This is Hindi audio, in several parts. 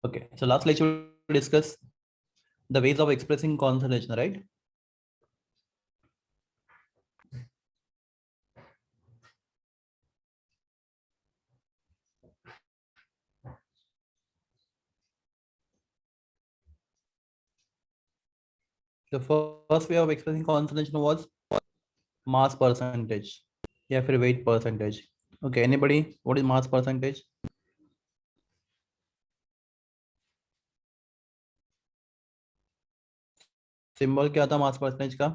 Okay, so last lecture we discussed the ways of expressing concentration, right? The first way of expressing concentration was mass percentage, या फिर weight percentage. Okay, anybody? What is mass percentage? Symbol क्या था मास परसेंटेज का?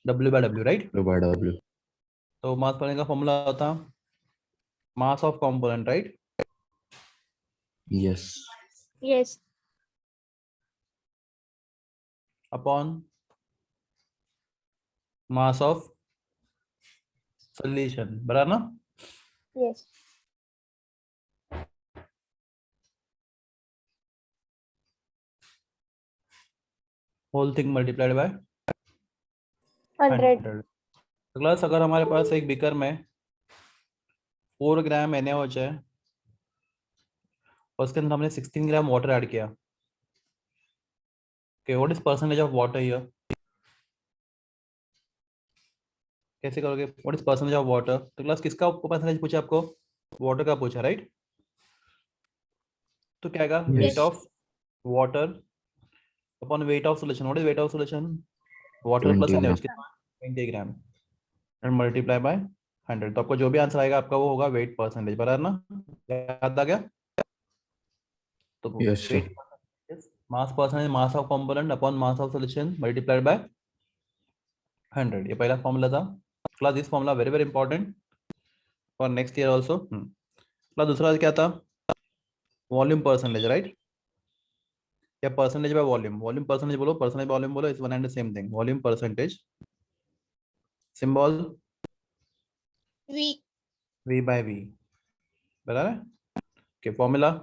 W/W, right? W/W. तो मास परसेंटेज का फॉर्मूला होता mass of component, right? Yes. Yes. Upon mass of solution, बराबर ना? Yes. Whole thing multiplied by 100. 100. Plus अगर हमारे पास एक बीकर में 4 ग्राम NaOH है और उसके अंदर हमने 16 ग्राम वाटर ऐड किया. Okay, what is percentage of water here? कैसे करोगे? What is percentage of water? तो क्लास किसका परसेंटेज पूछा आपको? वाटर का पूछा, राइट? तो क्या आएगा? Yes. Weight of water upon weight of solution. What is weight of solution? Water plus 20 NaOH कितना? 20 ग्राम एंड मल्टीप्लाई बाय 100. तो आपको जो भी आंसर आएगा आपका वो होगा वेट परसेंटेज, बराबर ना? याद आ गया? तो Yes, sir. Weight mass percentage mass of component upon mass of solution multiplied by 100. ये पहला फॉर्मूला था. Class this formula very very important for next year also. Class दूसरा क्या था? Volume percentage, right? या percentage by volume. Volume percentage बोलो, परसेंटेज वॉल्यूम बोलो, is one and the same thing. Volume percentage symbol V. V by V, बराबर है? Okay, formula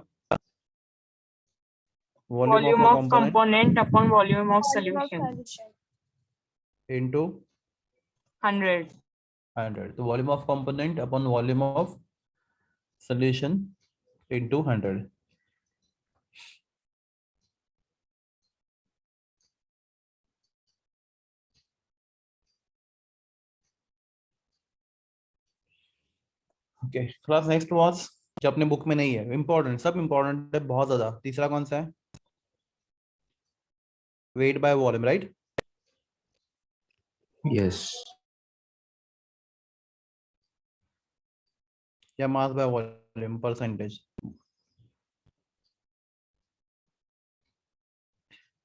volume a of component upon volume of solution into 100. 100. तो volume of component upon volume of solution into 100. Okay, class next was जो अपने बुक में नहीं है, इंपॉर्टेंट, सब इंपॉर्टेंट है बहुत ज्यादा. तीसरा कौन सा है? Weight by volume, right? Yes. या mass by volume percentage.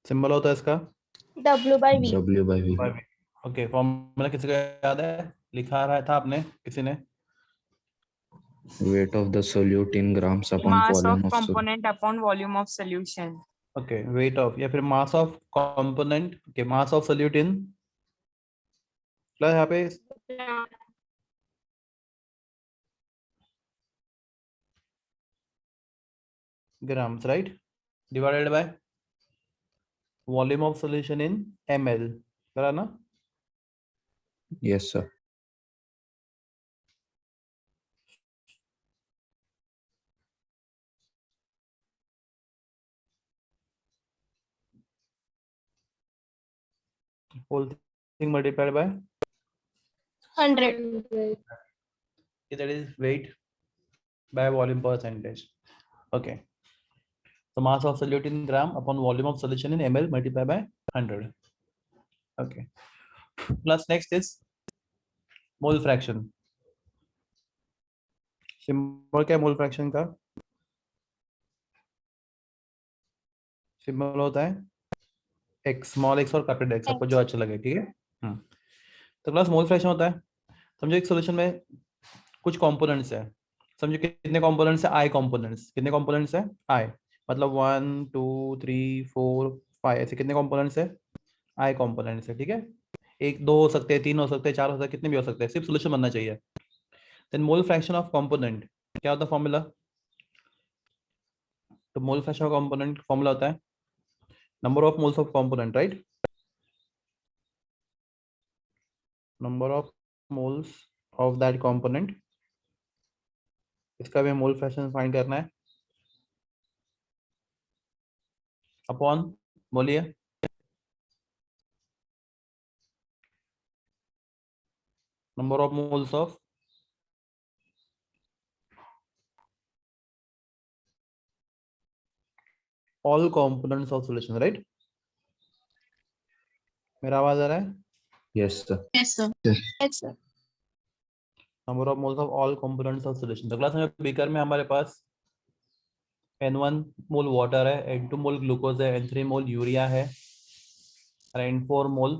Symbol होता है इसका W by V. W/V. Okay, formula किसी को याद है? लिखा रहा था आपने किसी ने? Weight of the solute in grams upon Mass of volume of component upon volume of solution. Okay, weight of या फिर मास of component. Okay, mass of solute in plus यहाँ पे grams, right? Divided by volume of solution in ml, बराबर ना? Yes, sir. whole thing multiplied by 100. that is weight by volume percentage. Okay, so mass of solute in gram upon volume of solution in ml multiplied by 100. Okay, plus next is mole fraction. Symbol क्या है मोल फ्रैक्शन का? सिंबल होता है x, स्मॉल x और कैपिटल x, आपको जो अच्छा लगे, ठीक है? तो क्लास मोल फ्रैक्शन होता है, समझो एक सॉल्यूशन में कुछ कंपोनेंट्स है. समझो कितने कंपोनेंट्स है? i components. कितने कंपोनेंट्स है? i मतलब 1 2 3 4 5 ऐसे कितने कंपोनेंट्स है? i कंपोनेंट्स है, ठीक है? एक दो हो सकते हैं, तीन हो सकते हैं, चार हो सकते हैं, कितने भी हो सकते हैं, सिर्फ सॉल्यूशन बनना चाहिए. Then mole fraction of component क्या होता है फॉर्मूला? तो mole fraction of component formula होता है number of moles of component, right? Number of moles of that component. इसका भी मोल फ्रैक्शन फाइंड करना है. अपॉन, बोलिए, number of moles of all components of solution, right? मेरा आवाज आ रहा है? Yes, sir. Yes, sir. Yes, sir. Number of moles of all components of solution. तो क्लास में बीकर में हमारे पास N1 मोल वाटर है, N2 मोल ग्लूकोज है, N3 मोल यूरिया है और N4 मोल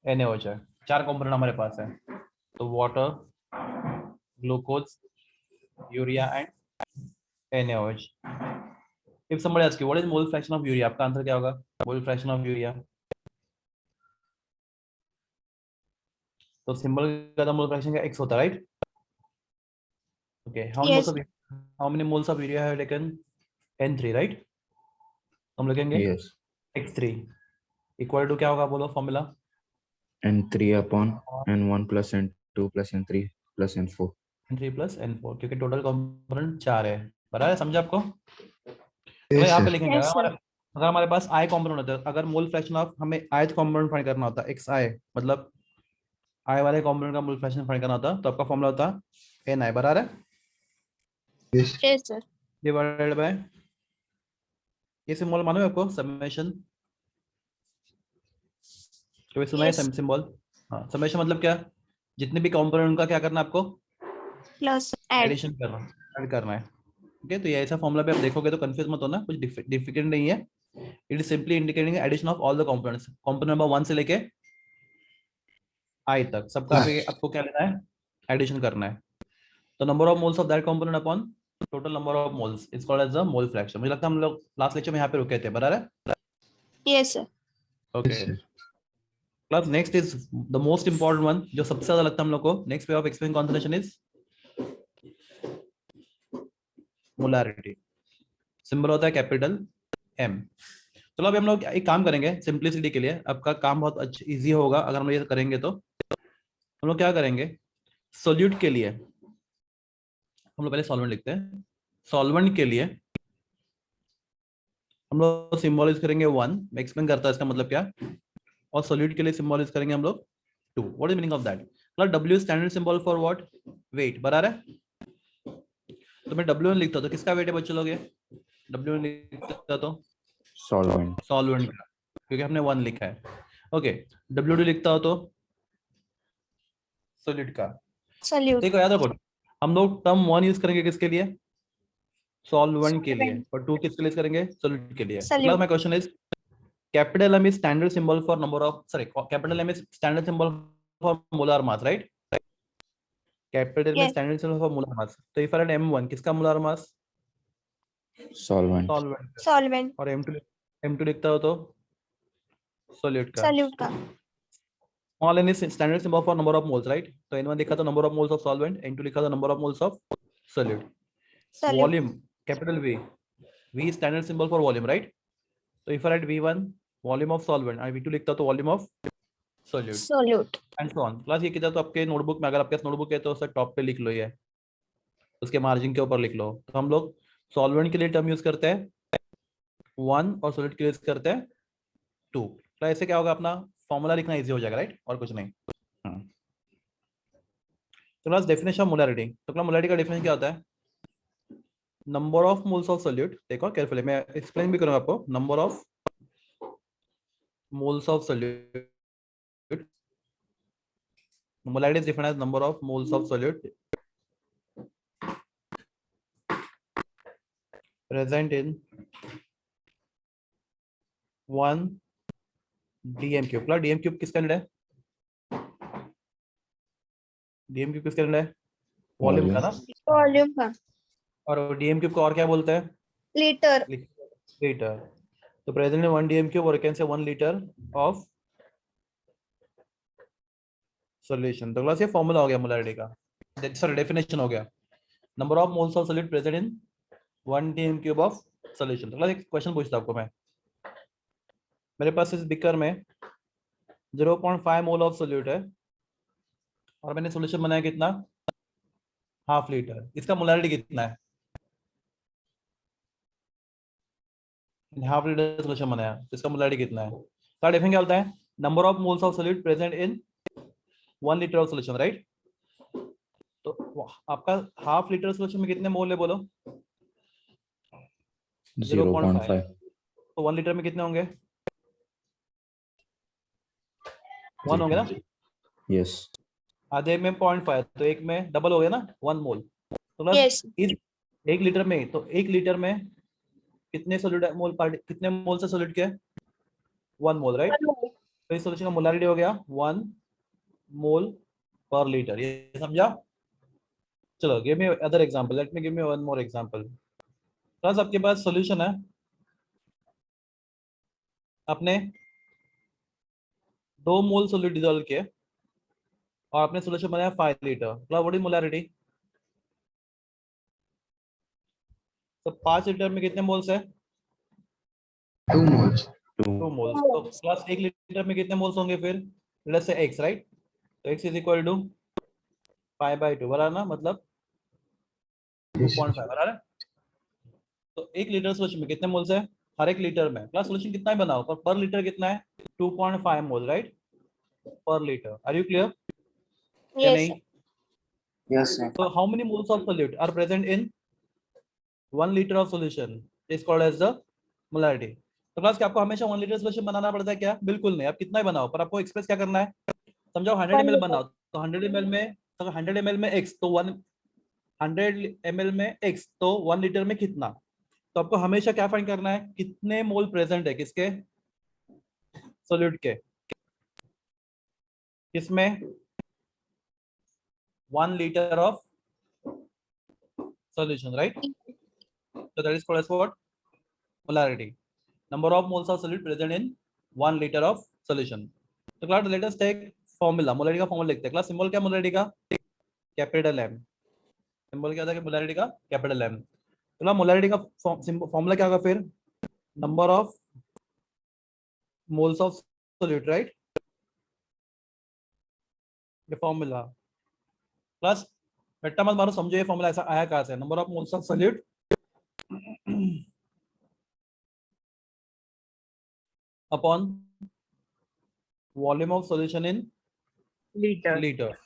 NaOH है। 4 कंपोनेंट हमारे पास है। तो water, glucose, urea and NaOH। If somebody asks you what is mole fraction of urea, आपका आंसर क्या होगा? मोल फ्रैक्शन ऑफ यूरिया, तो सिंबल का मोल फ्रैक्शन का x होता है, right? Okay, Yes. how many moles of urea have taken? N3, right? हम लिखेंगे Yes. x3 इक्वल टू क्या होगा, बोलो formula? N3 upon N1 plus N2 plus N3 plus N4. N3 plus N4, क्योंकि टोटल कंपोनेंट 4 है। बराबर है, समझा आपको? तो यहाँ पे लिखेंगे, Yes, sir. अगर हमारे पास आई कंपोनेंट होता है, अगर मोल फ्रैक्शन ऑफ हमें ith कंपोनेंट फाइंड करना होता है, xi मतलब i वाले कंपोनेंट का मोल फ्रैक्शन फाइंड करना होता, तो आपका फॉर्मूला होता ni, बराबर है, Yes, sir. डिवाइडेड बाय ये सिंबल मालूम है आपको, समेशन? कभी सुना है Yes. सिंबल? हाँ, समेशन मतलब क्या? जितने भी कंपोनेंट का क्या करना है आपको? Plus add. एडिशन करना, ऐड करना है। ओके, तो ये ऐसा फॉर्मूला पे आप देखोगे तो कंफ्यूज मत होना, कुछ डिफिकल्ट नहीं है। It is simply indicating addition of all the components, component number 1 से लेके आई तक सबका आपको क्या लेना है? एडिशन करना है। तो number of moles of that component upon total number of moles is called as the mole fraction. मुझे लगता है हम लोग लास्ट लेक्चर में यहाँ पे रुके थे, बराबर है? Yes, sir. Okay, class next is the most important one, जो सबसे ज्यादा लगता है हम लोग को। Next way of explain concentration is molarity. Symbol होता है कैपिटल M। चलो अभी हम लोग एक काम करेंगे सिंपलिसिटी के लिए, आपका काम बहुत अच्छा इजी होगा अगर हम लोग ये करेंगे। तो हम लोग क्या करेंगे, सोल्यूट के लिए हम लोग पहले सॉल्वेंट लिखते हैं। सॉल्वेंट के लिए हम लोग सिंबल यूज करेंगे 1, मैं एक्सप्लेन करता है इसका मतलब क्या, और सोल्यूट के लिए सिंबल यूज करेंगे हम लोग 2। What is meaning of that? मतलब W standard symbol for what? Wait, बराबर है? तो मैं W लिखता तो किसका वेट है बच्चों लोग? ये W लिखता तो Solvent. सॉल्वेंट का, क्योंकि हमने 1 लिखा है। ओके, W2 लिखता हो तो सोल्यूट का। Solute. देखो याद रखो, हम लोग टर्म 1 यूज करेंगे किसके लिए? सॉल्वेंट के लिए, Solvent. और 2 किसके लिए करेंगे? सोल्यूट के लिए। Solute. My question is capital M is standard symbol for number of, sorry, capital M is standard symbol for molar mass, right? Capital में Yes. Standard symbol for molar mass. तो इफ एट M1 किसका molar mass? Solvent. Solvent. Solvent. और M2 लिखता हो तो सोल्यूट का। Solute का. Small n is standard symbol for number of moles, right? तो N1 लिखा था number of moles of solvent, N2 लिखा था number of moles of solute। Solute. Volume capital V is standard symbol for volume, right? तो if I write V1 volume of solvent और V2 लिखता तो volume of solute Solute. and so on। Class ये किया तो आपके नोटबुक में, अगर आपके पास नोटबुक है तो उससे टॉप पे लिख लो, ये उसके मार्जिन के ऊपर लिख लो। तो हम लोग सॉल्वेंट के लिए टर्म यूज करते हैं 1 और सोल्यूट के लिए यूज करते हैं 2। तो ऐसे क्या होगा, अपना फॉर्मूला लिखना इजी हो जाएगा, राइट? और कुछ नहीं। तो क्लास डेफिनेशन ऑफ मोलैरिटी, तो क्लास मोलैरिटी का डेफिनेशन क्या होता है? Number of moles of solute, देखो केयरफुली मैं एक्सप्लेन भी करूंगा आपको। Number of moles of solute, molarity is defined as number of moles of solute present in 1 dm cube। Plus dm cube किसका यूनिट है? dm cube किसका यूनिट है? वॉल्यूम का ना। Volume का. और dm cube को और क्या बोलते हैं? Liter. लीटर। तो प्रेजेंट इन 1 dm cube और can say 1 litre of solution. तो क्लास ये फॉर्मूला हो गया मोलैरिटी का, सॉरी डेफिनेशन हो गया। Number of moles of solute present in 1 dm cube of solution. तो क्लास एक क्वेश्चन पूछता हूं आपको मैं, मेरे पास इस बिकर में 0.5 मोल ऑफ सोल्यूट है और मैंने सॉल्यूशन बनाया कितना? Half litre. इसका मोलैरिटी कितना है? हाफ लीटर सोल्यूशन बनाया तो इसका मोलारिटी कितना है? तो डेफिनेशन क्या होता है? Number of moles of solute present in 1 litre of solution, right? तो आपका हाफ लीटर सोल्यूशन में कितने मोल है बोलो? 0.5। 0.5. तो 1 लीटर में कितने होंगे? 1 होंगे ना? Yes. आधे में 0.5 तो एक में डबल हो गया ना, 1 मोल। तो प्लस Yes. इस 1 लीटर में, तो 1 लीटर में कितने सोल्यूट मोल कितने मोल से सोल्यूट के? 1 मोल, राइट? तो इस सोल्यूशन का मोलारिटी हो गया 1 मोल पर लीटर। ये समझा? चलो give me other example, let me give me one more example. Plus आपके पास सॉल्यूशन है, आपने 2 मोल सोल्यूट डिसॉल्व किए और आपने सॉल्यूशन बनाया 5 litre. Plus what is molarity? तो 5 लीटर में कितने मोल्स है? 2 moles. 2 मोल्स। तो प्लस 1 लीटर में कितने मोल्स होंगे फिर? Let's say x, right? तो x इज इक्वल टू 5/2 बराबर ना, मतलब 2.5 बराबर है। तो 1 लीटर सोल्यूशन में कितने मोल्स है? हर एक लीटर में। प्लस सोल्यूशन कितना ही बनाओ, पर लीटर कितना है? 2.5 मोल, राइट? पर लीटर। Are you clear? या Yes. नहीं? Yes, sir. So how many moles of solute are present in 1 liter of solution is called as the molarity. तो क्लास क्या आपको हमेशा 1 लीटर सोल्यूशन बनाना पड़ता है क्या? बिल्कुल नहीं, आप कितना ही बनाओ, पर आपको एक्सप्रेस क्या करना है? समझाओ 100 ml बनाओ तो 100 ml में, तो 100 ml में x, तो 100 ml में x, तो 1 लीटर में कितना? तो आपको हमेशा क्या फाइंड करना है? कितने मोल प्रेजेंट है किसके? सोल्यूट के। किसमें? 1 litre of solution, right? So that is called as what? Molarity. Number of moles of solute present in 1 liter of solution. So class, let us take formula. Molarity का formula लिखते हैं। क्लास सिंबल क्या मोलारिटी का? Capital M। सिंबल क्या होता है मोलारिटी का? Capital M। तो क्लास मोलारिटी का फॉर्मूला क्या होगा फिर? Number of moles of solute, right? ये फॉर्मूला। क्लास बेटा मत मारो, समझो ये फॉर्मूला ऐसा आया कहां से? Number of moles of solute upon volume of solution in Liter. Litre.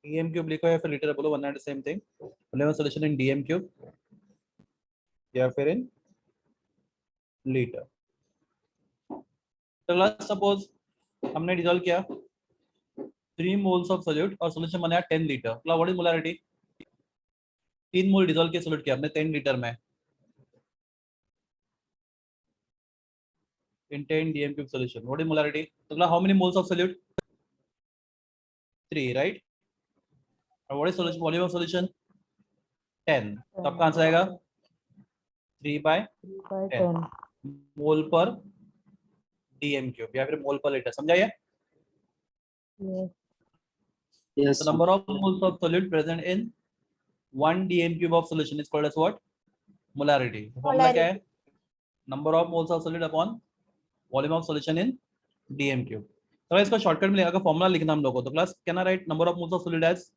dm cube लिखो या फिर लीटर बोलो, one and same thing. Volume of solution in dm cube या फिर इन लीटर। तो सपोज हमने डिसॉल्व किया 3 मोल्स ऑफ सोल्यूट और सॉल्यूशन बनाया 10 litre. What is molarity? 3 mole dissolve किया सोल्यूट किया हमने 10 लीटर में in 10 dm cube solution. What is molarity? तो how many moles of solute? 3, right? और what is solution volume of solution? 10। तो आपका आंसर आएगा 3/10 मोल पर dm cube या फिर मोल पर लीटर। समझाइए? Yes, The sir. number of moles of solute present in 1 dm cube of solution is called as what? Molarity. Formula क्या है? Number of moles of solute upon volume of solution in dm cube. तो इसका शॉर्टकट में लेगा फॉर्मूला लिखना हम लोगों को। तो class can I write number of moles of solute as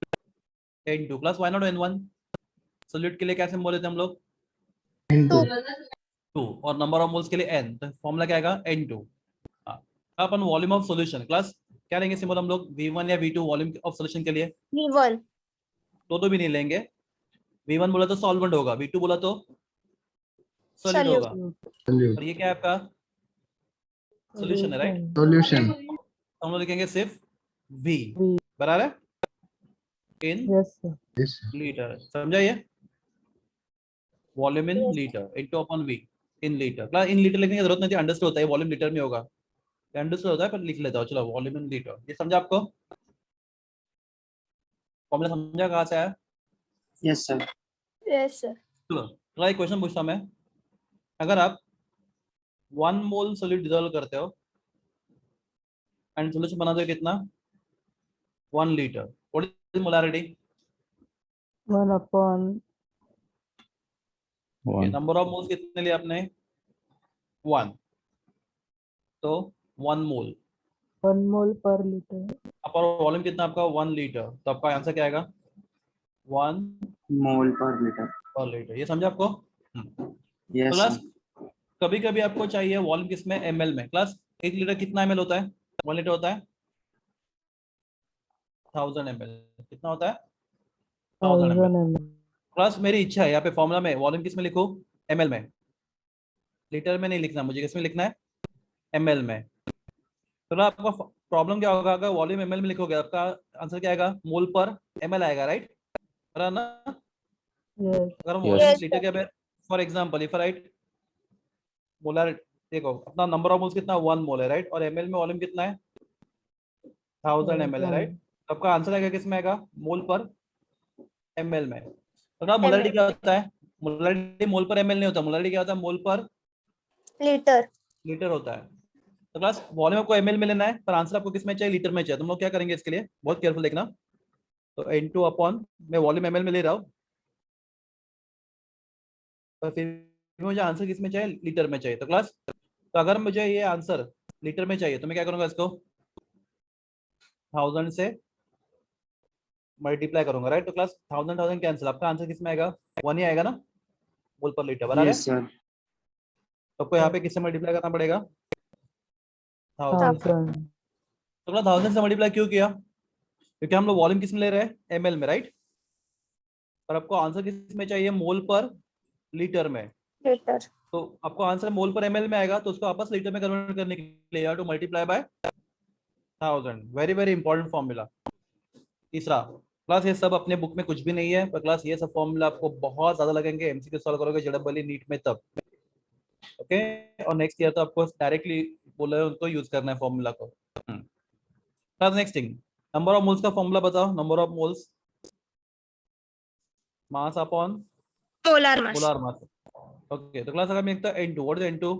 n2 plus why not n1? Solute के लिए क्या सिंबल लेते हैं हम लोग? Into 2 और नंबर ऑफ मोल्स के लिए n, तो फॉर्मूला क्या आएगा? n2। Upon volume of solution class क्या लेंगे सिंबल हम लोग? v1 या v2 वॉल्यूम ऑफ सॉल्यूशन के लिए? V1. तो भी नहीं लेंगे। v1 बोला तो सॉल्वेंट होगा, v2 बोला तो सॉलिड Solute. होगा। solute. और ये क्या है आपका? सॉल्यूशन है, राइट? Solution. तो हम लोग लिखेंगे सिर्फ v बराबर है इन Yes, sir. लीटर। समझा ये? Volume in litre into upon v in litre. Class in litre लिखने की जरूरत नहीं थी, अंडरस्टूड होता है वॉल्यूम लीटर में होगा, अंडरस्टूड होता है, पर लिख लेता हूं। चलो वॉल्यूम इन लीटर, ये समझा आपको? फॉर्मूला समझा कहां से आया? Yes, sir. Yes, sir. चलो थोड़ा एक क्वेश्चन पूछता हूं मैं। अगर आप 1 मोल सॉल्यूट डिसॉल्व करते हो एंड सॉल्यूशन बनाते हो कितना? 1 litre. What is molarity? 1/1. Number of moles कितने लिए आपने? 1। तो 1 मोल 1 mole per liter. और वॉल्यूम कितना आपका 1 लीटर, तो आपका आंसर क्या आएगा 1 Mole per liter. पर लीटर। ये समझा आपको? Yes, class sir. कभी कभी आपको चाहिए वॉल्यूम किसमें, ml में। क्लास 1 लीटर कितना ml होता है? 1 लीटर होता है 1000 ml। कितना होता है? 1000 ml। 1000 ml. क्लास मेरी इच्छा है यहाँ पे फॉर्मूला में वॉल्यूम किस में लिखूं, ml में, लीटर में नहीं लिखना मुझे, किसमें लिखना है, ml में। तो आपका प्रॉब्लम क्या होगा, अगर वॉल्यूम ml में लिखोगे आपका आंसर क्या आएगा, मोल पर ml आएगा, राइट ना? Yes. अगर Yes. वॉल्यूम Yes, लीटर के, for example if right molar, देखो अपना नंबर ऑफ मोल्स कितना 1 मोल है, राइट, और ml में वॉल्यूम कितना है 1000 ml है, राइट। आपका आंसर आएगा किसमें आएगा, मोल पर ml में। तो मोलरिटी क्या होता है, मोलरिटी मोल पर ml नहीं होता, मोलरिटी क्या होता है, मोल पर liter. लीटर होता है। तो क्लास वॉल्यूम आपको ml में लेना है, पर आंसर आपको किसमें चाहिए, लीटर में चाहिए। तुम लोग क्या करेंगे इसके लिए, बहुत केयरफुल देखना। तो N2 अपॉन, मैं वॉल्यूम ml में ले रहा हूँ, पर फिर मुझे आंसर किसमें चाहिए, लीटर में चाहिए। तो क्लास तो अगर मुझे ये आंसर लीटर में चाहिए तो मैं क्या करूंगा, इसको 1000 से मल्टीप्लाई करूंगा, राइट। तो क्लास 1000 कैंसिल, आपका आंसर किसमें आएगा, 1 ही आएगा ना, मोल पर लीटर, बराबर है। Yes, sir. तो आपको यहाँ पे किससे मल्टीप्लाई करना पड़ेगा, 1000 से। 1000. तो क्लास 1000 से मल्टीप्लाई क्यों किया, क्योंकि हम लोग वॉल्यूम किस में ले रहे हैं, ml में, राइट। पर आपको आंसर किस में चाहिए, मोल पर लीटर में। Liter. तो आपको आंसर मोल पर ml में आएगा, तो उसको वापस लीटर में कन्वर्ट करने के लिए to multiply by 1000। Very very important formula. तीसरा क्लास, ये सब अपने बुक में कुछ भी नहीं है, पर क्लास ये सब फॉर्मूला आपको बहुत ज्यादा लगेंगे एमसीक्यू सॉल्व करोगे जेडबल नीट में तब, ओके। और नेक्स्ट ईयर तो आपको डायरेक्टली बोले उनको यूज करना है फॉर्मूला को। Class next thing, number of moles का फॉर्मूला बताओ, number of moles, mass upon Molar mass. Molar mass. Okay, तो क्लास अगर मैं लिखता N2, what is N2,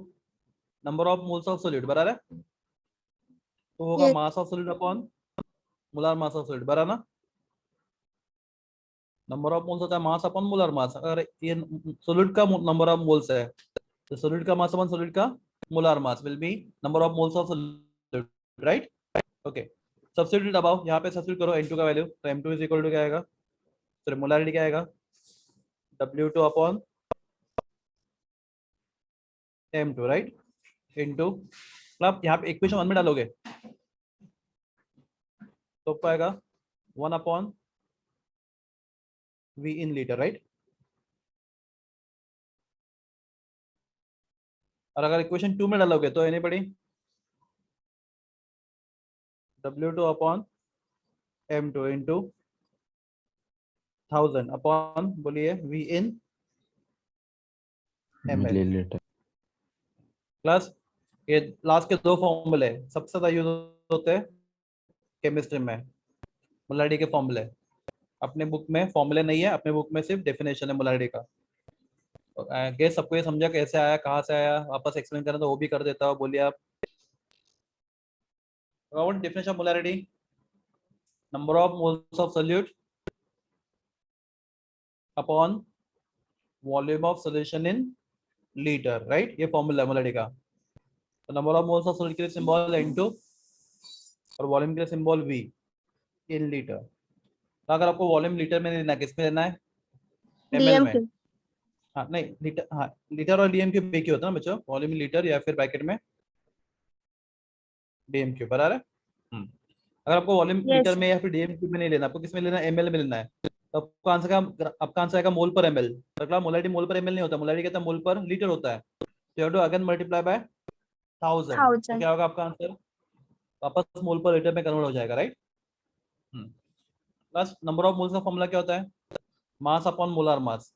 number of moles of solid, बराबर है। तो होगा Yes. Mass of solid upon molar mass of solid, बराबर ना। नंबर ऑफ मोल्स होता है मास अपॉन मोलर मास। अगर ये सॉलिड का नंबर ऑफ मोल्स है तो सॉलिड का मास अपॉन सॉलिड का molar mass will be number of moles of solid, right. Okay, substitute about, यहाँ पे सब्स्टिट्यूट करो N2 का वैल्यू, तो M2 इज इक्वल टू क्या आएगा, सॉरी मोलारिटी क्या आएगा, W2 upon M2, right, into, आप यहाँ पे इक्वेशन 1 में डालोगे तो पाएगा 1 upon V in litre, right. और अगर इक्वेशन 2 में डालोगे तो एनी बड़ी W2 upon M2 into 1000 upon, बोलिए, V इन ml। Milliliter. प्लस ये लास्ट के 2 फॉर्मूले सबसे ज्यादा यूज होते हैं केमिस्ट्री में, मोलारिटी के फॉर्मूले। अपने बुक में फॉर्मूले नहीं है, अपने बुक में सिर्फ डेफिनेशन है मोलारिटी का। गेस सबको ये समझा कैसे आया, कहाँ से आया, वापस एक्सप्लेन करना तो वो भी कर देता हूँ, बोलिए आप। About definition of molarity, number of moles of solute upon volume of solution in litre, right. ये फॉर्मूला है मोलारिटी का। तो number of moles of solute के लिए सिंबल N2 और वॉल्यूम के लिए सिंबल V इन लीटर। तो अगर आपको वॉल्यूम लीटर में लेना है, किस में लेना है, ml में। DMQ. हाँ नहीं, लीटर, हाँ लीटर और डीएम क्यूब एक ही होता है ना बच्चों, वॉल्यूम लीटर या फिर ब्रैकेट में डीएम क्यूब, बराबर है। अगर आपको वॉल्यूम Yes. लीटर में या फिर डीएम क्यूब में नहीं लेना, आपको किस में लेना है, एमएल में लेना है। तो आपका आंसर का, आपका आंसर आएगा मोल पर एमएल। तो मोलारिटी मोल पर एमएल नहीं होता, मोलारिटी कहता है मोल पर लीटर होता है। तो you have to again multiply by 1000। तो 1000. क्या होगा आपका आंसर, वापस मोल पर लीटर में कन्वर्ट हो जाएगा, right. Plus number of moles का फॉर्मूला क्या होता है, मास अपॉन मोलार मास।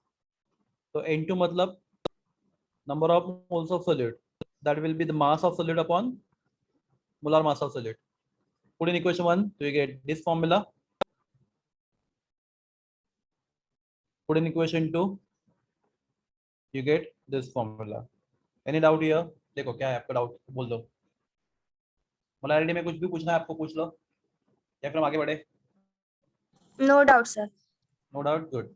तो N2 मतलब number of moles of solute, that will be the mass of solute upon molar mass of solute. Put in equation 1, so you get this formula. Put in equation 2, you get this formula. Any doubt here? देखो क्या है आपका डाउट, बोल दो। मोलारिटी में कुछ भी पूछना है आपको पूछ लो, या फिर हम आगे बढ़े। No doubt, sir. No doubt, good.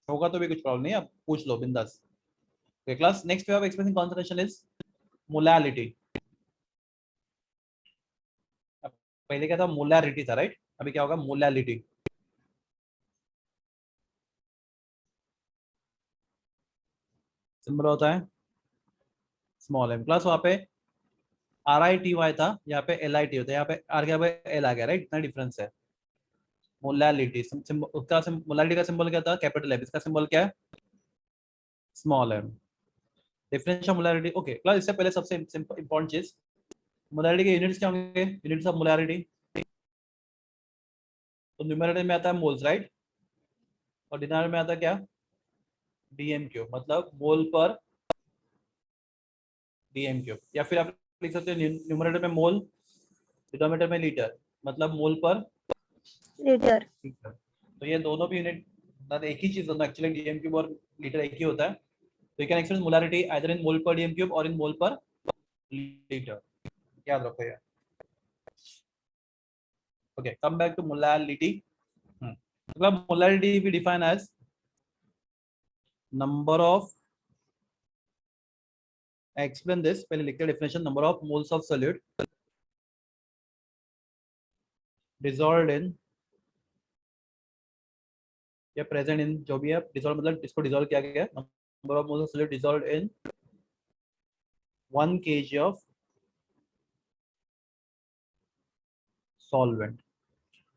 होगा तो भी कुछ प्रॉब्लम नहीं है, आप पूछ लो बिंदास। Okay, class next way of expressing concentration is molality. पहले क्या था, मोलैरिटी था, राइट? अभी क्या होगा, मोलैलिटी। सिंबल होता है स्मॉल एम। क्लास वहां पे RITY था, यहाँ पे LIT होता है, यहाँ पे R क्या L आ गया, राइट? इतना डिफरेंस है। मोलैलिटी उसका मोलैलिटी का सिंबल क्या था, कैपिटल एम। इसका सिंबल क्या है, small m. Difference of molarity. Okay class, इससे पहले सबसे इंपॉर्टेंट चीज, मोलैरिटी के यूनिट्स क्या होंगे? यूनिट्स ऑफ मोलैरिटी, तो न्यूमरेटर में आता है मोल्स, राइट? और डिनोमिनेटर में आता है क्या, DM क्यूब, मतलब मोल पर DM क्यूब। या फिर आप लिख सकते हैं न्यूमरेटर में मोल, डिनोमिनेटर में लीटर, मतलब मोल पर लीटर। लीटर। तो ये दोनों भी यूनिट मतलब एक ही चीज, दोनों एक्चुअली DM क्यूब और लीटर एक ही होता है। तो you can express molarity either in mole per DM cube और इन मोल पर लीटर, याद रखो यार। Okay, come back to molality. मतलब molality we define as number of, I explain this, पहले लिखते हैं definition, number of moles of solute dissolved in या present in, जो भी है dissolved मतलब इसको dissolve किया गया, number of moles of solute dissolved in 1 kg of solvent।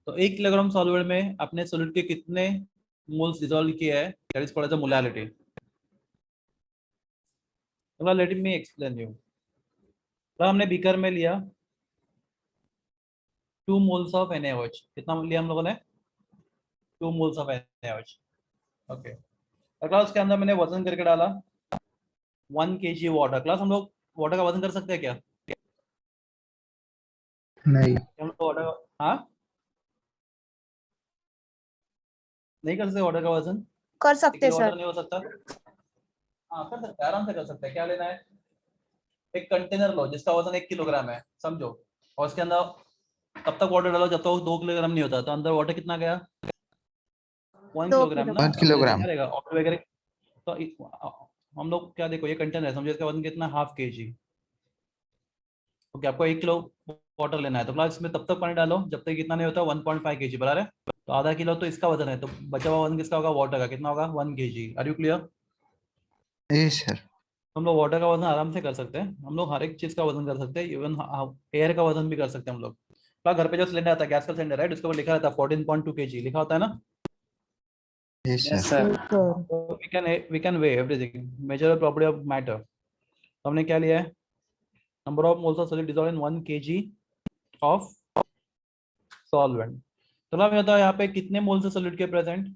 तो 1 किलोग्राम सॉल्वेंट में अपने सोल्यूट के कितने मोल्स डिसॉल्व किए हैं, that is called as a molality. तो लेट मी एक्सप्लेन यू। तो हमने बीकर में लिया 2 मोल्स ऑफ NaOH। कितना लिया हम लोगों ने, 2 moles of NaOH। Okay, class के अंदर मैंने वजन करके डाला 1 kg वाटर। क्लास हम लोग वाटर का वजन कर सकते हैं क्या? नहीं। हम लोग वाटर, हाँ नहीं कर सकते वाटर का वजन? कर 1 सकते किलो वाटर सर। नहीं हो सकता? हाँ कर सकते हैं, आराम से कर सकते हैं। क्या लेना है, एक कंटेनर लो जिसका वजन 1 किलोग्राम है, समझो, और उसके अंदर तब तक वाटर डालो जब तक 2 किलोग्राम नहीं होता। तो अंदर वाटर कितना गया, 1 2 किलोग्राम ना। 1 अब जैसे किलोग्राम। क्या रहेगा ऑटो वगैरह, तो हम लोग क्या, देखो ये कंटेनर है, समझो इसका वजन कितना, ½ kg। ओके, आपको 1 किलो वाटर लेना है, तो क्लास इसमें तब तक पानी डालो जब तक कितना नहीं होता, 1.5 kg बराबर है। तो आधा किलो तो इसका वजन है, तो बचा हुआ वजन किसका होगा, वाटर का। कितना होगा, 1 kg। Are you clear? Yes sir. हम लोग वाटर का वजन आराम से कर सकते हैं, हम लोग हर एक चीज का वजन कर सकते हैं, इवन एयर का वजन भी कर सकते हैं हम लोग। तो घर पे जो सिलेंडर आता है, गैस का सिलेंडर, राइट, उसके ऊपर लिखा रहता है 14.2 kg लिखा होता है ना। यस Yes, सर। sir. Yes, sir. We can weigh everything, measure property of matter. तो हमने क्या लिया है, number of moles of solid dissolve in 1 kg of solvent. तो ना होता है यहाँ पे कितने मोल्स है सॉलिड के प्रेजेंट,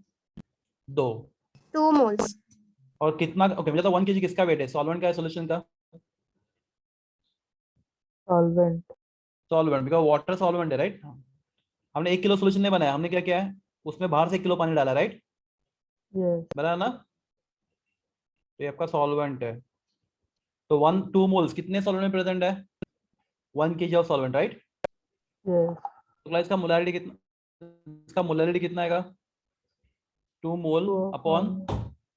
2। 2 मोल्स। और कितना, ओके मुझे तो 1 kg किसका वेट है, सॉल्वेंट का है, सॉल्यूशन का? Solvent. Solvent, because water solvent है, राइट? हमने 1 किलो सॉल्यूशन नहीं बनाया, हमने क्या किया है, उसमें बाहर से 1 किलो पानी डाला, राइट? Yes. बना ना। तो ये आपका सॉल्वेंट है। तो 2 मोल्स कितने सॉल्वेंट में प्रेजेंट है, 1 kg of solvent, right? Yes. तो इसका मोलैरिटी कितना, इसका मोलैरिटी कितना आएगा, 2 मोल 2 upon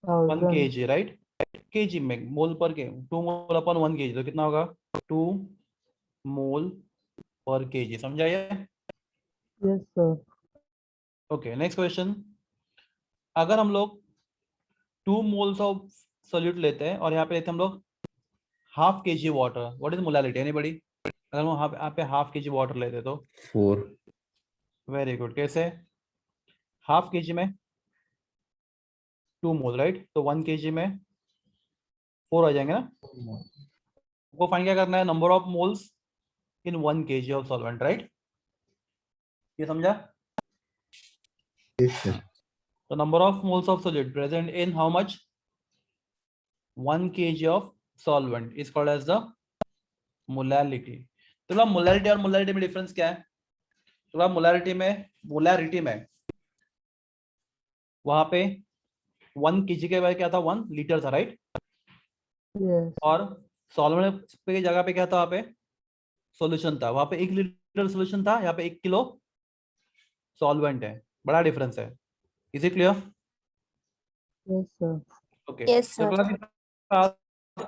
upon 1 1000. kg, right? kg में मोल पर के 2 मोल अपॉन 1 kg, तो कितना होगा, 2 मोल पर kg। समझा ये? Yes, sir. Okay, next question. अगर हम लोग 2 मोल्स ऑफ सोल्यूट लेते हैं और यहाँ पे लेते हैं हम लोग ½ kg water, what is molarity, anybody? अगर हम यहाँ पे ½ kg वाटर लेते हैं तो 4. Very good. कैसे, ½ kg में 2 मोल, राइट? तो 1 kg में 4 आ जाएंगे ना। वो फाइंड क्या करना है, number of moles in 1 kg of solvent, right? ये समझा? Yes sir. तो number of moles of solid present in how much, 1 kg of solvent is called as the molality. तो मोलैलिटी और मोलैरिटी में डिफरेंस क्या है? तो मोलैरिटी में वहां पे 1 kg के बाद क्या था, 1 लीटर था, राइट? Yes. और सॉल्वेंट पे जगह पे क्या था, वहां पे सॉल्यूशन था, वहां पे 1 लीटर सॉल्यूशन था, यहाँ पे 1 किलो सॉल्वेंट है, बड़ा डिफरेंस है। Is it clear? Yes, sir. Okay, Yes, तो sir.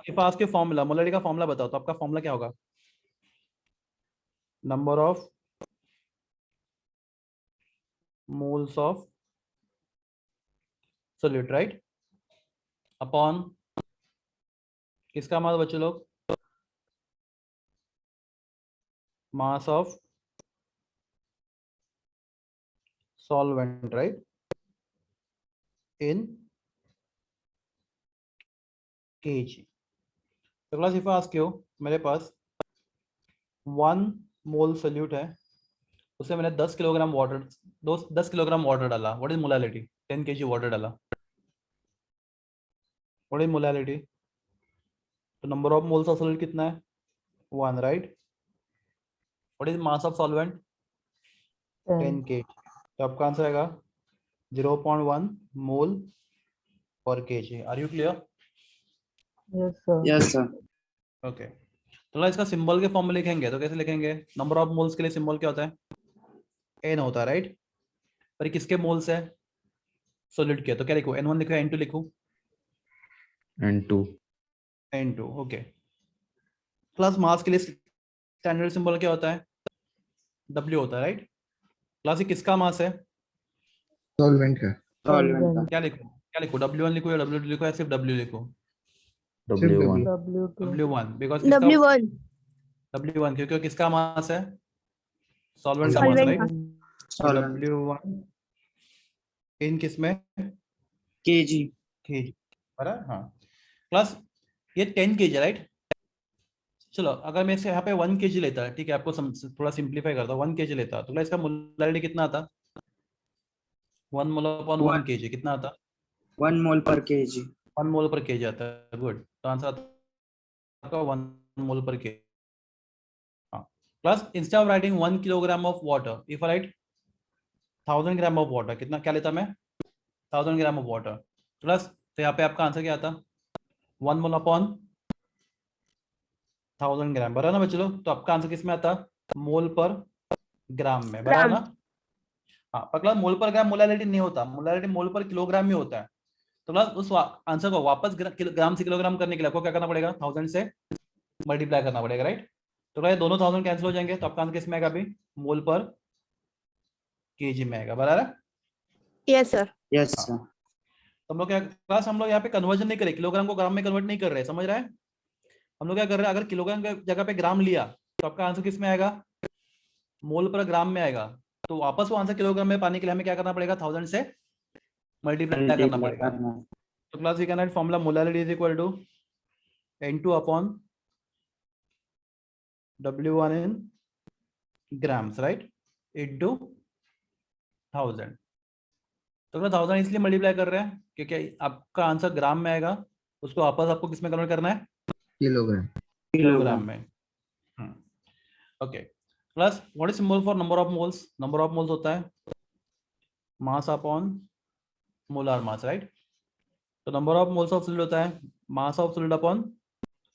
If ask you formula, molarity का फॉर्मूला बताओ, तो आपका फॉर्मूला क्या होगा, number of moles of solute, right? Upon किसका मास बच्चे लोग? Mass of solvent, right? In kg. So class, if I ask you, मेरे पास 1 mole solute है, उससे मैंने 10 किलोग्राम वाटर 10 किलोग्राम वाटर डाला. What is molality? 10 kg water डाला. What is molality? तो number of moles of solvent कितना है? 1, right? What is mass of solvent? 10 kg. तो आपका आंसर आएगा 0.1 मोल पर kg. Are you clear? Yes, sir. Yes, sir. Okay. तो इसका सिंबल के फॉर्म में लिखेंगे तो कैसे लिखेंगे? नंबर ऑफ मोल्स के लिए सिंबल क्या होता है? n होता है, राइट? पर किसके मोल्स है? सॉलिड के. तो क्या लिखूं? n1 लिखूं या n2 लिखूं? N2. n2. Okay. Plus mass के लिए स्टैंडर्ड सिंबल क्या होता है? w होता है, राइट? प्लस ये किसका मास है? सॉल्वेंट का. Solvent का. क्या लिखूं? w1 लिखूं या w2 लिखूं या सिर्फ w लिखूं? W1. W2. w1 because W1. w1 क्योंकि किसका मास है? सॉल्वेंट का मास, Solvent राइट? का. Solvent. w1 इन किसमें? kg. kg. बराबर. हाँ. प्लस ये 10 kg, राइट? चलो अगर मैं इसे यहाँ पे 1 kg लेता है, ठीक है, आपको थोड़ा सिंप्लीफाई करता हूँ. 1 kg लेता तो इसका मोलारिटी कितना आता? 1 मोल अपॉन 1 kg कितना आता? 1 mole per kg. 1 मोल पर kg आता है. गुड. तो आंसर आपका 1 मोल पर kg. हाँ. Plus instead of writing 1 kilogram of water, if I right 1000 gram of water, कितना क्या लेता मैं? 1000 ग्राम ऑफ वाटर. प्लस तो यहाँ पे आपका आंसर क्या आता? 1 मोल अपॉन 1000 ग्राम. बराबर ना बच्चे लोग? तो आपका आंसर किस में आता? मोल पर ग्राम में. बराबर ना? हाँ. पर क्लास मोल पर ग्राम मोलारिटी नहीं होता, मोलारिटी मोल पर किलोग्राम में होता है. तो क्लास उस आंसर को वापस ग्राम से किलोग्राम करने के लिए आपको क्या करना पड़ेगा? 1000 से मल्टीप्लाई करना पड़ेगा, राइट? तो क्लास दोनों 1000 कैंसिल हो जाएंगे तो आपका आंसर किस में आएगा? अभी मोल पर केजी में आएगा. बराबर? Yes, sir. Yes, sir. तो हम लोग क्या क्लास, हम लोग यहाँ पे कन्वर्जन नहीं करे, किलोग्राम को ग्राम में कन्वर्ट नहीं कर रहे, समझ रहे हैं? हम लोग क्या कर रहे हैं, अगर किलोग्राम की जगह पे ग्राम लिया तो आपका आंसर किस में आएगा? मोल पर ग्राम में आएगा. तो वापस वो आंसर किलोग्राम में पाने के लिए हमें क्या करना पड़ेगा? 1000 से मल्टीप्लाई करना Multiply पड़ेगा. करना. तो class we can write formula molarity is equal to n2 upon w1 in grams, right? Into 1000. तो 1000 इसलिए मल्टीप्लाई कर रहे हैं क्योंकि आपका आंसर ग्राम में आएगा, उसको वापस आपको किस में कन्वर्ट करना है? किलोग्राम. किलोग्राम में. Okay. Plus what is symbol for number of moles? Number of moles होता है mass upon molar mass, right? तो number of moles of solid होता है mass of solid upon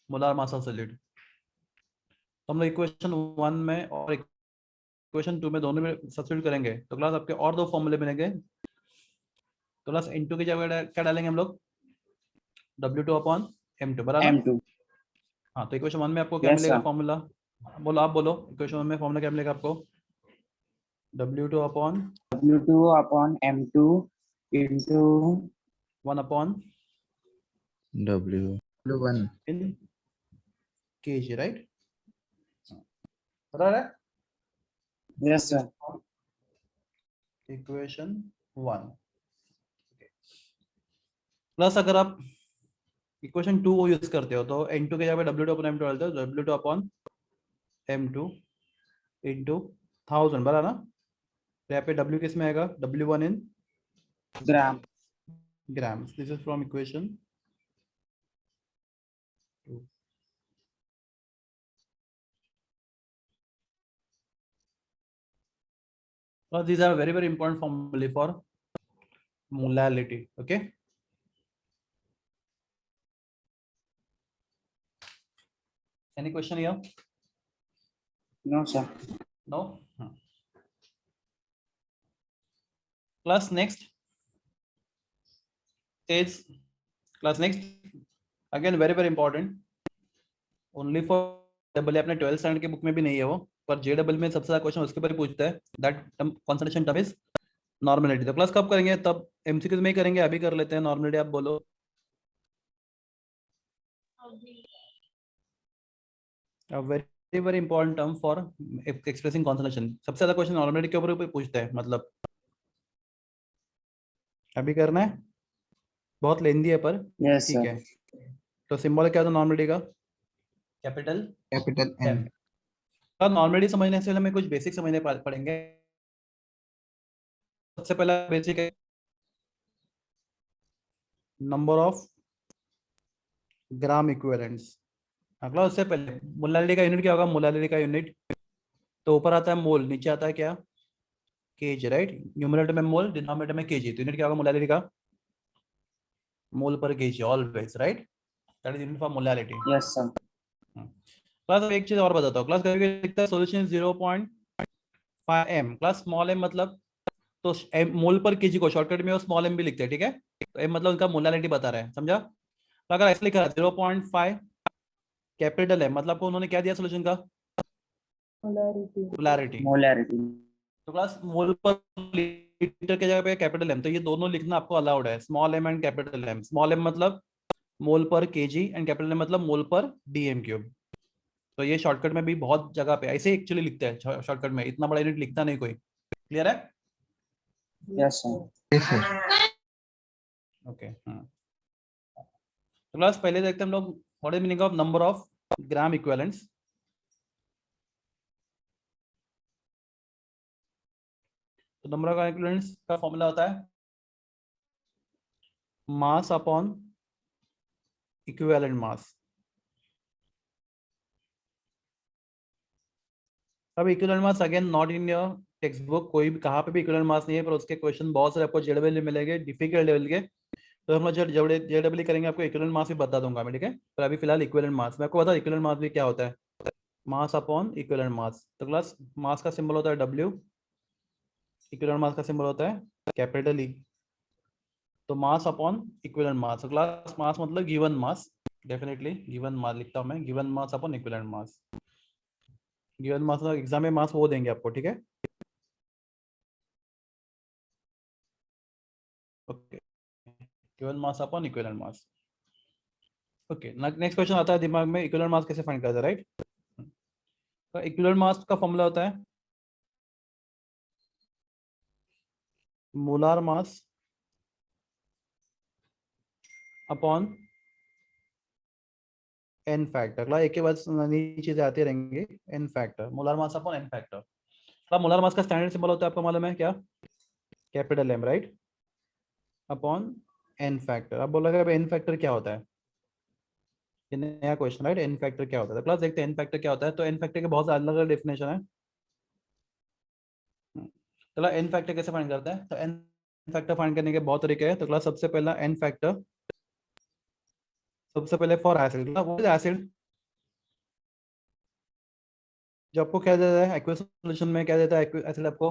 molar mass of solid. तो हम लोग इक्वेशन 1 में और इक्वेशन 2 में दोनों में सब्स्टिट्यूट करेंगे तो क्लास आपके और दो फॉर्मूले बनेंगे. तो क्लास n2 की जगह क्या डालेंगे हम लोग? w2 upon m2. बराबर? M2. हाँ. तो इक्वेशन 1 में आपको क्या Yes, मिलेगा sir. फॉर्मूला? बोलो, आप बोलो. इक्वेशन 1 में फॉर्मूला क्या मिलेगा आपको? w2 upon W2 upon M2 into 1 upon W. W1. इन kg, राइट? बराबर है? yes, sir. इक्वेशन 1. प्लस अगर आप इक्वेशन 2 को यूज करते हो तो n2 के जगह w2 अपॉन m2 डालते हो, w2 अपॉन m2 इनटू 1000. बराबर ना? तो यहाँ पे w किस में आएगा? w1 in Gram. grams. This is from equation 2. Well, these are very important formulae for molality. Okay. Any question here? No, sir. No. Class next is again very important. Only for double अपने 12th स्टैंडर्ड के बुक में भी नहीं है वो, पर JEE में सबसे ज्यादा क्वेश्चन उसके ऊपर ही पूछता है. That concentration term is normality. तो क्लास कब करेंगे? तब एमसीक्यूज में ही करेंगे, अभी कर लेते हैं नॉर्मलिटी। आप बोलो। Very very important term for expressing concentration. सबसे ज्यादा क्वेश्चन नॉर्मलिटी के ऊपर पूछते हैं, मतलब अभी करना है, बहुत लेंदी है पर Yes, ठीक sir. है। तो सिंबल क्या था नॉर्मलिटी का? Capital capital M. M. Normality समझने से हमें कुछ बेसिक समझने पड़ेंगे। सबसे पहला बेसिक है नंबर ऑफ ग्राम इक्विवेलेंट्स। अगला उससे पहले मोलारिटी का यूनिट क्या होगा? मोलारिटी का यूनिट तो ऊपर आता है मोल, नीचे आता है क्या? KG, right. न्यूमरेटर में मोल, डिनोमिनेटर में केजी। तो यूनिट क्या होगा मोलारिटी का? मोल पर KG always, right. That is unit for molarity. Yes, sir. Class अब एक चीज और बताता हूँ। क्लास कभी लिखता है solution 0.5 m। Class small m मतलब, तो मोल पर केजी को शॉर्टकट में वो स्मॉल m भी लिखते हैं, ठीक है। तो m मतलब उनका मोलारिटी बता रहे हैं, समझा। तो अगर ऐसे लिखा है 0.5 कैपिटल m, मतलब आपको उन्होंने क्या दिया सोल्यूशन का? Polarity. पोलैरिटी। Molarity. तो क्लास मोल पर लीटर के जगह पे कैपिटल m, तो ये दोनों लिखना आपको अलाउड है, small m and capital m। Small m मतलब मोल पर केजी एंड कैपिटल m मतलब मोल पर डीएम क्यूब। तो ये शॉर्टकट में भी बहुत जगह पे ऐसे एक्चुअली लिखते हैं शॉर्टकट में, इतना बड़ा यूनिट लिखता नहीं कोई। क्लियर है? Yes, sir. Yes sir. Okay. तो क्लास पहले देखते हैं हम लोग what is meaning of number of gram equivalents. तो नंबर ऑफ इक्विवेलेंट्स का फॉर्मूला होता है मास अपॉन इक्विवेलेंट मास। अब equivalent mass again not in your text book, कोई भी कहाँ पे भी इक्विवेलेंट मास नहीं है, पर उसके क्वेश्चन बहुत सारे आपको जेडब्ल्यू मिलेंगे, डिफिकल्ट लेवल के। तो हम लोग जेडब्ल्यू करेंगे, आपको इक्विवेलेंट मास भी बता दूंगा मैं, ठीक है। पर अभी फिलहाल इक्विवेलेंट मास मैं आपको बता, इक्विवेलेंट मास भी क्या होता है। मास अपॉन इक्विवेलेंट मास। तो क्लास मास का सिंबल होता है W, इक्विवेलेंट मास का सिंबल होता है कैपिटल E। तो मास अपॉन इक्विवेलेंट मास। तो क्लास मास मतलब given mass, definitely given mass लिखता हूं मैं, गिवन मास अपॉन इक्विवेलेंट मास। गिवन मास एग्जाम में मास वो देंगे आपको, ठीक है। Okay, given mass upon equivalent मास। ओके, नेक्स्ट क्वेश्चन आता है दिमाग में, इक्विवेलेंट मास कैसे फाइंड करते हैं, राइट। तो इक्विवेलेंट मास का फॉर्मूला होता है molar mass upon n factor. अगला एक के बाद नई चीजें आती रहेंगी। N factor, molar mass upon n factor. अब मोलार मास का स्टैंडर्ड सिंबल होता है, आपको मालूम है क्या? Capital M, right, upon n factor. अब बोला एन फैक्टर क्या होता है, ये नया क्वेश्चन, राइट। एन फैक्टर क्या होता है? क्लास देखते हैं एन फैक्टर क्या होता है। तो एन फैक्टर के बहुत सारे अलग अलग डेफिनेशन है। चलो एन फैक्टर कैसे फाइंड करते हैं? तो एन फैक्टर फाइंड करने के बहुत तरीके हैं। तो क्लास सबसे पहला एन फैक्टर, सबसे पहले फॉर एसिड। वो एसिड जो आपको क्या देता है एक्वस सॉल्यूशन में, क्या देता है एसिड आपको?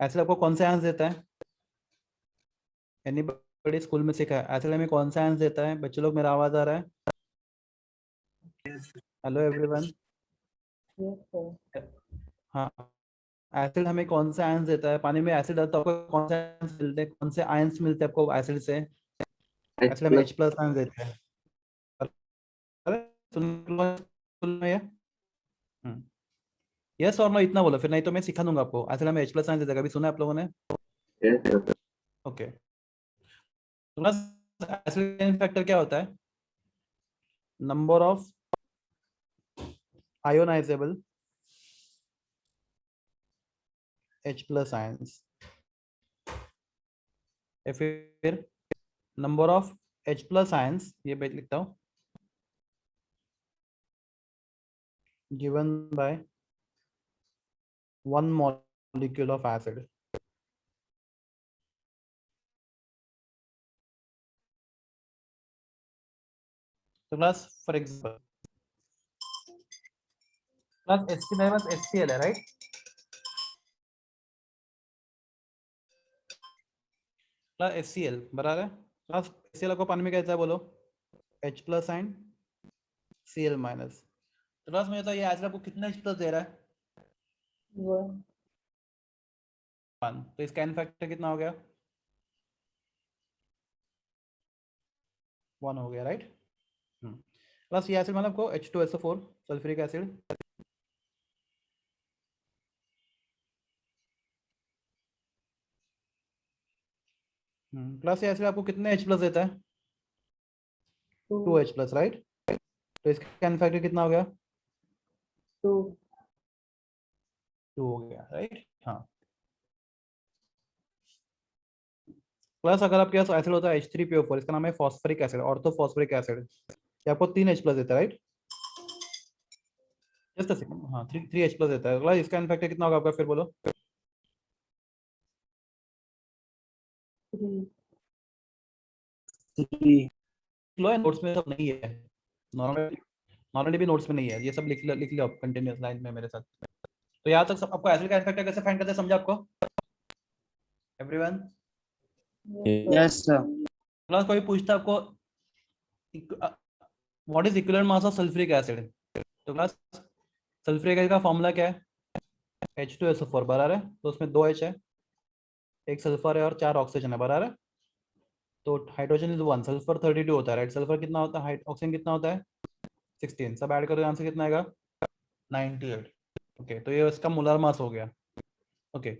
एसिड आपको कौन सा आंसर देता है? एनीबॉडी स्कूल में सीखा है एसिड हमें कौन सा आंसर देता है? बच्चे लोग, मेरा आवाज आ रहा है? Hello everyone. Yes, sir. हाँ, एसिड हमें कौन सा आयंस देता है? पानी में एसिड आता है, आपको कौन से आयंस मिलते हैं? कौन से आयंस मिलते हैं आपको एसिड से? एसिड हमें H+ आयंस देते हैं। अरे सुन लो ये। यस और नो इतना बोलो, फिर नहीं तो मैं सिखा दूंगा आपको। एसिड हमें H+ आयंस देता है, कभी सुना है आप लोगों ने? ओके, एसिड फैक्टर क्या होता है? Number of ionisable H+ ions, या फिर नंबर ऑफ H+ आयंस, ये मैं लिखता हूँ, given by 1 molecule of acid। तो class for example class HC मेरे पास HCl है, राइट। क्लास HCl बराबर है। क्लास HCl को पानी में कहता है बोलो? H+ and Cl-। तो क्लास में ये एसिड आपको कितना H+ दे रहा है? 1. 1, तो इसका n फैक्टर कितना हो गया? 1 हो गया, राइट। प्लस ये एसिड मतलब को H2SO4 सल्फ्यूरिक एसिड, प्लस ये एसिड आपको कितने H प्लस देता है? 2H plus, right. तो इसका n फैक्टर कितना हो गया? 2 2 हो गया, राइट। हाँ, प्लस अगर आपके पास एसिड होता है H3PO4, इसका नाम है फॉस्फोरिक एसिड, ऑर्थोफॉस्फोरिक एसिड, ये आपको 3H प्लस देता है, राइट। जस्ट अ सेकंड, हाँ 3H प्लस देता है। अगला इसका n फैक्टर कितना होगा आपका, फिर बोलो। 3 3 लो है, नोट्स में सब नहीं है, नॉर्मली भी नोट्स में नहीं है, ये सब लिख लो आप कंटिन्यूअस लाइन में मेरे साथ। तो यहाँ तक सब आपको एसिड का n फैक्टर कैसे फाइंड करते हैं समझा आपको एवरीवन? yes sir क्लास कोई पूछता है आपको what is equivalent mass of sulphuric acid, तो क्लास सल्फ्यूरिक एसिड का फॉर्मूला क्या है? H2SO4 बराबर है, तो उसमें 2H है, एक सल्फर है और 4 ऑक्सीजन है, बराबर है। तो हाइड्रोजन इज 1, सल्फर 32 होता है, राइट। सल्फर कितना होता है, ऑक्सीजन कितना होता है? 16, सब ऐड करो, आंसर कितना आएगा? 98। ओके, तो ये इसका मोलर मास हो गया। ओके,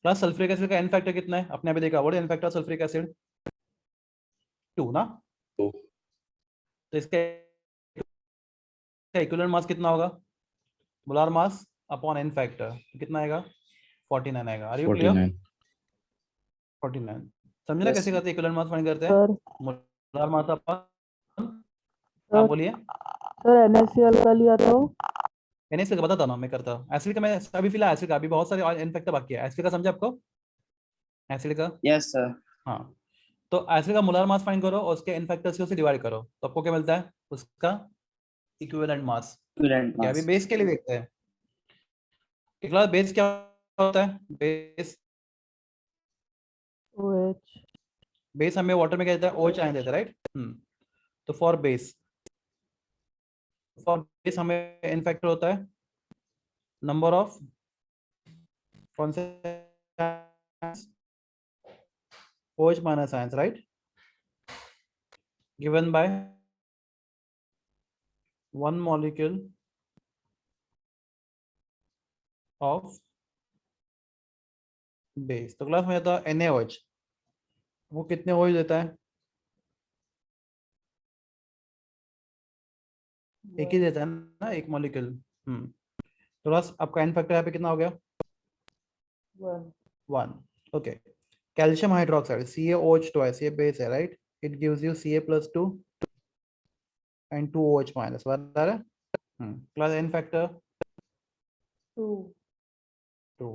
प्लस सल्फ्यूरिक एसिड का एन फैक्टर कितना है आपने अभी देखा, what is n factor sulphuric acid? 2 ना। 2 तो इसका इक्विवेलेंट मास कितना होगा? Molar mass upon n factor कितना आएगा? 49 आएगा। Are you clear? 49 49 समझे ना Yes, कैसे sir. करते हैं, इक्विवेलेंट मास फाइंड करते हैं? सर मोलर मास अपॉन, हाँ बोलिए। सर NaCl का लिया तो एनएसएल का बताता ना, मैं करता हूँ। एसिड का मैं अभी फिलहाल एसिड का अभी बहुत सारे एन फैक्टर बाकी है। एसिड का समझा आपको? एसिड का, yes sir हाँ। तो एसिड का मोलर मास फाइंड करो और उसके एन फैक्टर से उसे डिवाइड करो, तो आपको क्या मिलता है? उसका इक्विवेलेंट मास। equivalent ठीक है, अभी mass बेस के लिए देखते हैं। एक क्लास बेस क्या होता है? बेस, OH बेस हमें वाटर में क्या देता है? OH आयन देता है, राइट। तो फॉर बेस हमें एन फैक्टर होता है नंबर ऑफ कौन से OH minus ions, right, given by 1 molecule of base. तो क्लास में आता है NaOH, वो कितने OH देता है? एक ही देता है ना, एक मॉलिक्यूल। तो क्लास आपका एन फैक्टर यहाँ पे कितना हो गया? 1 1। Okay, calcium hydroxide CaOH twice, ये बेस है, right. It gives you Ca+2 and 2OH minus, बराबर है। Class n factor 2 2।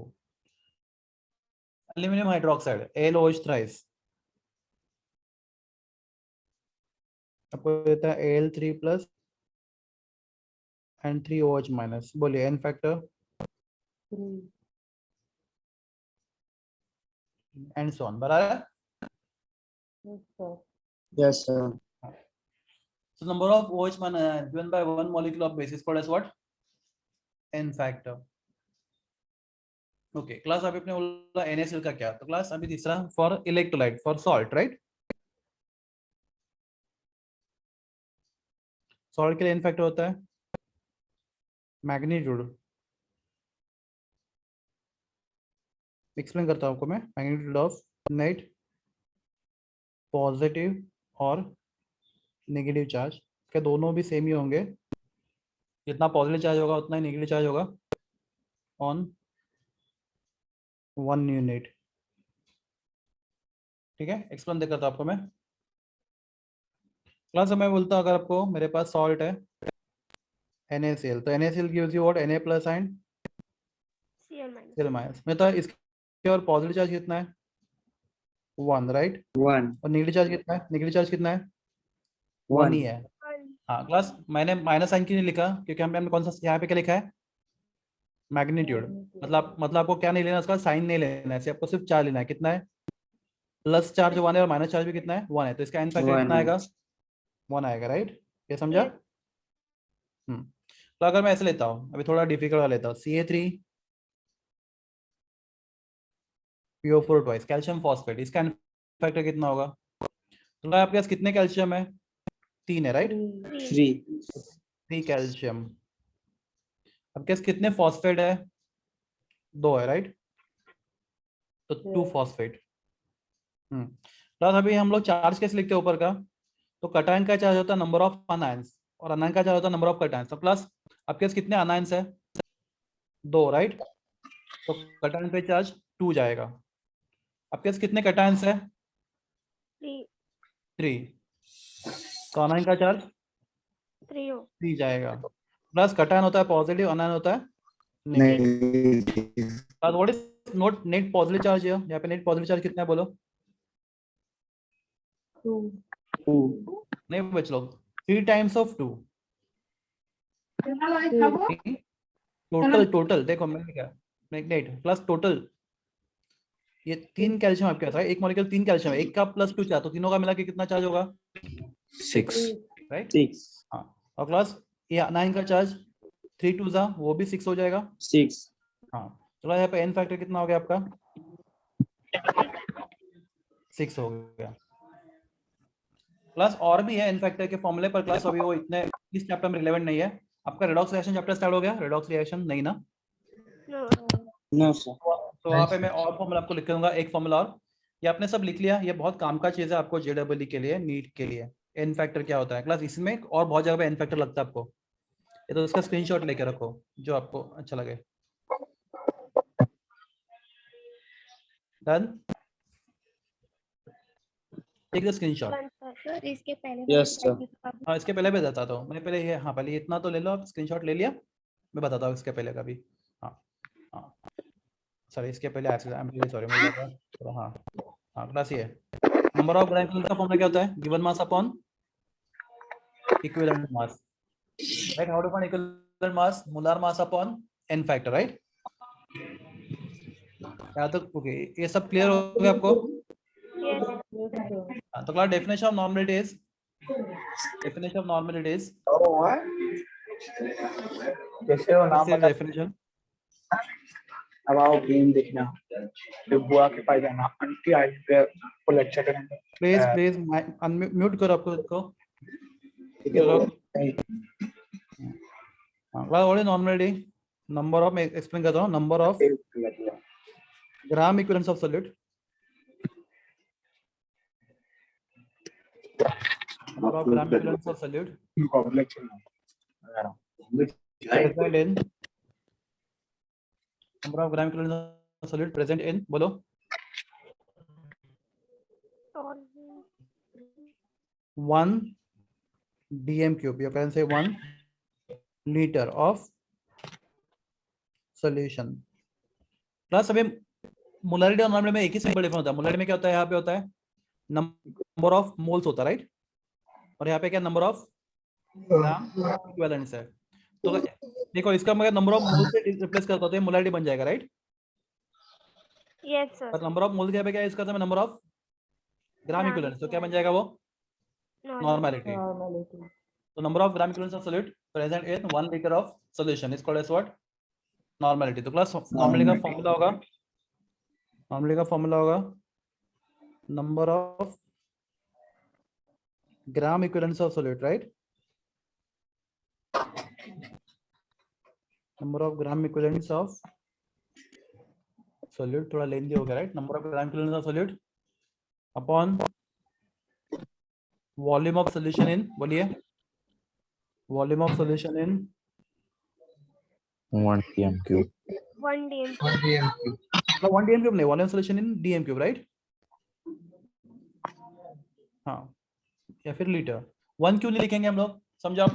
Aluminium hydroxide AlOH thrice, आपको देता है Al3+ एंड 3OH माइनस। बोलिए n factor 3 and so on, बराबर है। yes sir yes sir So number of OH given by one molecule of base is called as what? N factor. Okay, class अभी अपने बोला NaCl का क्या, तो क्लास अभी तीसरा for electrolyte, for salt, right. Salt के लिए N फैक्टर होता है मैग्नीट्यूड। एक्सप्लेन करता हूं आपको मैं, मैग्नीट्यूड ऑफ नेट पॉजिटिव और नेगेटिव चार्ज, क्या दोनों भी सेम ही होंगे? जितना पॉजिटिव चार्ज होगा उतना ही नेगेटिव चार्ज होगा ऑन 1 यूनिट। ठीक है, एक्सप्लेन दे करता हूं आपको मैं। क्लास मैं बोलता हूं अगर आपको मेरे पास सॉल्ट है NaCl, तो NaCl gives you what? Na+ and Cl minus में, तो इसके और पॉजिटिव चार्ज कितना है? 1, राइट। 1 और नेगेटिव चार्ज कितना है? नेगेटिव चार्ज कितना है? 1 ही 1 है। हाँ क्लास, मैंने माइनस साइन क्यों नहीं लिखा? क्योंकि हमने कौन सा यहाँ पे क्या लिखा है? मैग्नीट्यूड। मतलब आपको क्या नहीं लेना, उसका साइन नहीं लेना है, आपको सिर्फ चार्ज लेना है। कितना है? प्लस चार्ज 1 है और माइनस चार्ज भी कितना है? 1 है, तो इसका एन फैक्टर कितना 1 आएगा? 1 आएगा, राइट। ये समझा? तो अगर मैं ऐसे लेता हूँ, अभी थोड़ा डिफिकल्ट वाला लेता हूँ, Ca3 PO4 twice calcium phosphate, इसका N फैक्टर कितना होगा? तो आपके पास कितने कैल्शियम है? 3 है राइट, 3. 3 कैल्शियम। आपके पास कितने फॉस्फेट है? 2 है राइट, तो 2 फॉस्फेट। प्लस अभी हम लोग चार्ज कैसे लिखते हैं ऊपर का? तो कटायन का चार्ज होता है नंबर ऑफ अनायंस और अनायन का चार्ज होता है नंबर ऑफ कटायंस। तो प्लस आपके पास कितने अनायंस है? 2 राइट, तो कटायन पे चार्ज 2 जाएगा। आपके पास कितने कटायंस है? 3, तो अनायन का चार्ज 3 जाएगा। प्लस कटायन होता है पॉजिटिव, अनायन होता है negative. What is note net positive charge? यहाँ पे नेट पॉजिटिव चार्ज कितना है बोलो? 2. 2. नहीं बच लोग, 3 टाइम्स ऑफ 2 टोटल देखो मैंने क्या नेट प्लस टोटल, ये 3 कैल्शियम आपके पास है, एक मॉलिक्यूल 3 कैल्शियम है, एक का प्लस 2 चार्ज, तो तीनों का मिला के कितना चार्ज होगा? 6. राइट 6. हाँ, और प्लस ये अनायन का चार्ज 3 2 जा वो भी 6 हो जाएगा। 6. हाँ, चलो यहाँ पे एन फैक्टर कितना हो गया आपका? 6 हो गया। प्लस और भी है एन फैक्टर के फॉर्मूले पर, क्लास अभी वो इतने इस चैप्टर में रिलेवेंट नहीं है। आपका रेडॉक्स रिएक्शन चैप्टर स्टार्ट हो गया? रेडॉक्स रिएक्शन नहीं ना? No, sir. तो वहाँ पे मैं और फॉर्मूला आपको लिख दूंगा, एक फॉर्मूला और। ये आपने सब लिख लिया, ये बहुत काम का चीज है आपको JEE के लिए, नीट के लिए। एन फैक्टर क्या होता है क्लास, इसमें और बहुत जगह पे एन फैक्टर लगता है आपको, ये तो उसका स्क्रीनशॉट लेके रखो जो आपको अच्छा लगे। Done, take the screenshot. इसके पहले Yes, sir. हाँ इसके पहले भी बताता हूँ मैं, पहले ये, हाँ पहले इतना तो ले लो आप, स्क्रीनशॉट ले लिया, मैं बताता हूँ इसके पहले का भी। हाँ हाँ सॉरी, इसके पहले एक्सीडेंट, सॉरी मुझे लगा तो हाँ हाँ क्लास ये नंबर ऑफ ग्राइंड का फॉर्मूला क्या होता है? Given mass upon equivalent mass, right? How to find equivalent mass? Molar mass upon n factor, right? या तो ओके, ये सब क्लियर हो गया आपको? हाँ, तो class definition of normality is, definition of normality is, जैसे वो नाम बता, डेफिनेशन अब आओ गेम देखना, फिर बुआ के पास जाना, आंटी आई पे को लेक्चर करेंगे। प्लीज म्यूट करो आपको इसको। ठीक है वो हाँ class what is normality? Number of, मैं एक्सप्लेन करता हूँ, number of gram equivalents of solute, number of gram equivalents of solute present in, number of gram equivalents of solute present in, बोलो 1 dm cube, you can say 1 liter of solution। Plus अभी मोलरिटी और नॉर्मलिटी में एक ही सिंपल डिफरेंस होता है। मोलरिटी में क्या होता है, यहाँ पे होता है नंबर ऑफ मोल्स होता है, राइट? और यहाँ पे क्या नंबर ऑफ ग्राम इक्विवेलेंट्स है। तो देखो इसका मगर नंबर ऑफ मोल्स से रिप्लेस करता है, मोलरिटी बन जाएगा, राइट? Yes sir. पर नंबर ऑफ मोल्स के यहाँ पे क्या यूज करते हैं? नंबर ऑफ ग्राम इक्विवेलेंट्स, तो क्या बन जाएगा वो? नॉर्मलिटी। तो number of gram equivalents of solute present in 1 liter of solution is called as what? Normality. तो क्लास नॉर्मलिटी का फॉर्मूला होगा, नॉर्मलिटी का फॉर्मूला होगा number of gram equivalents of solute, right? Number of gram equivalents of solute, थोड़ा लेंदी हो गया, right? Number of gram equivalents of solute upon volume of solution in, बोलिए volume of solution in 1 dm cube. 1 dm। 1 dm cube नहीं, volume solution in dm cube, right? हाँ, या फिर लीटर। 1 क्यों नहीं लिखेंगे हम लोग, समझो आप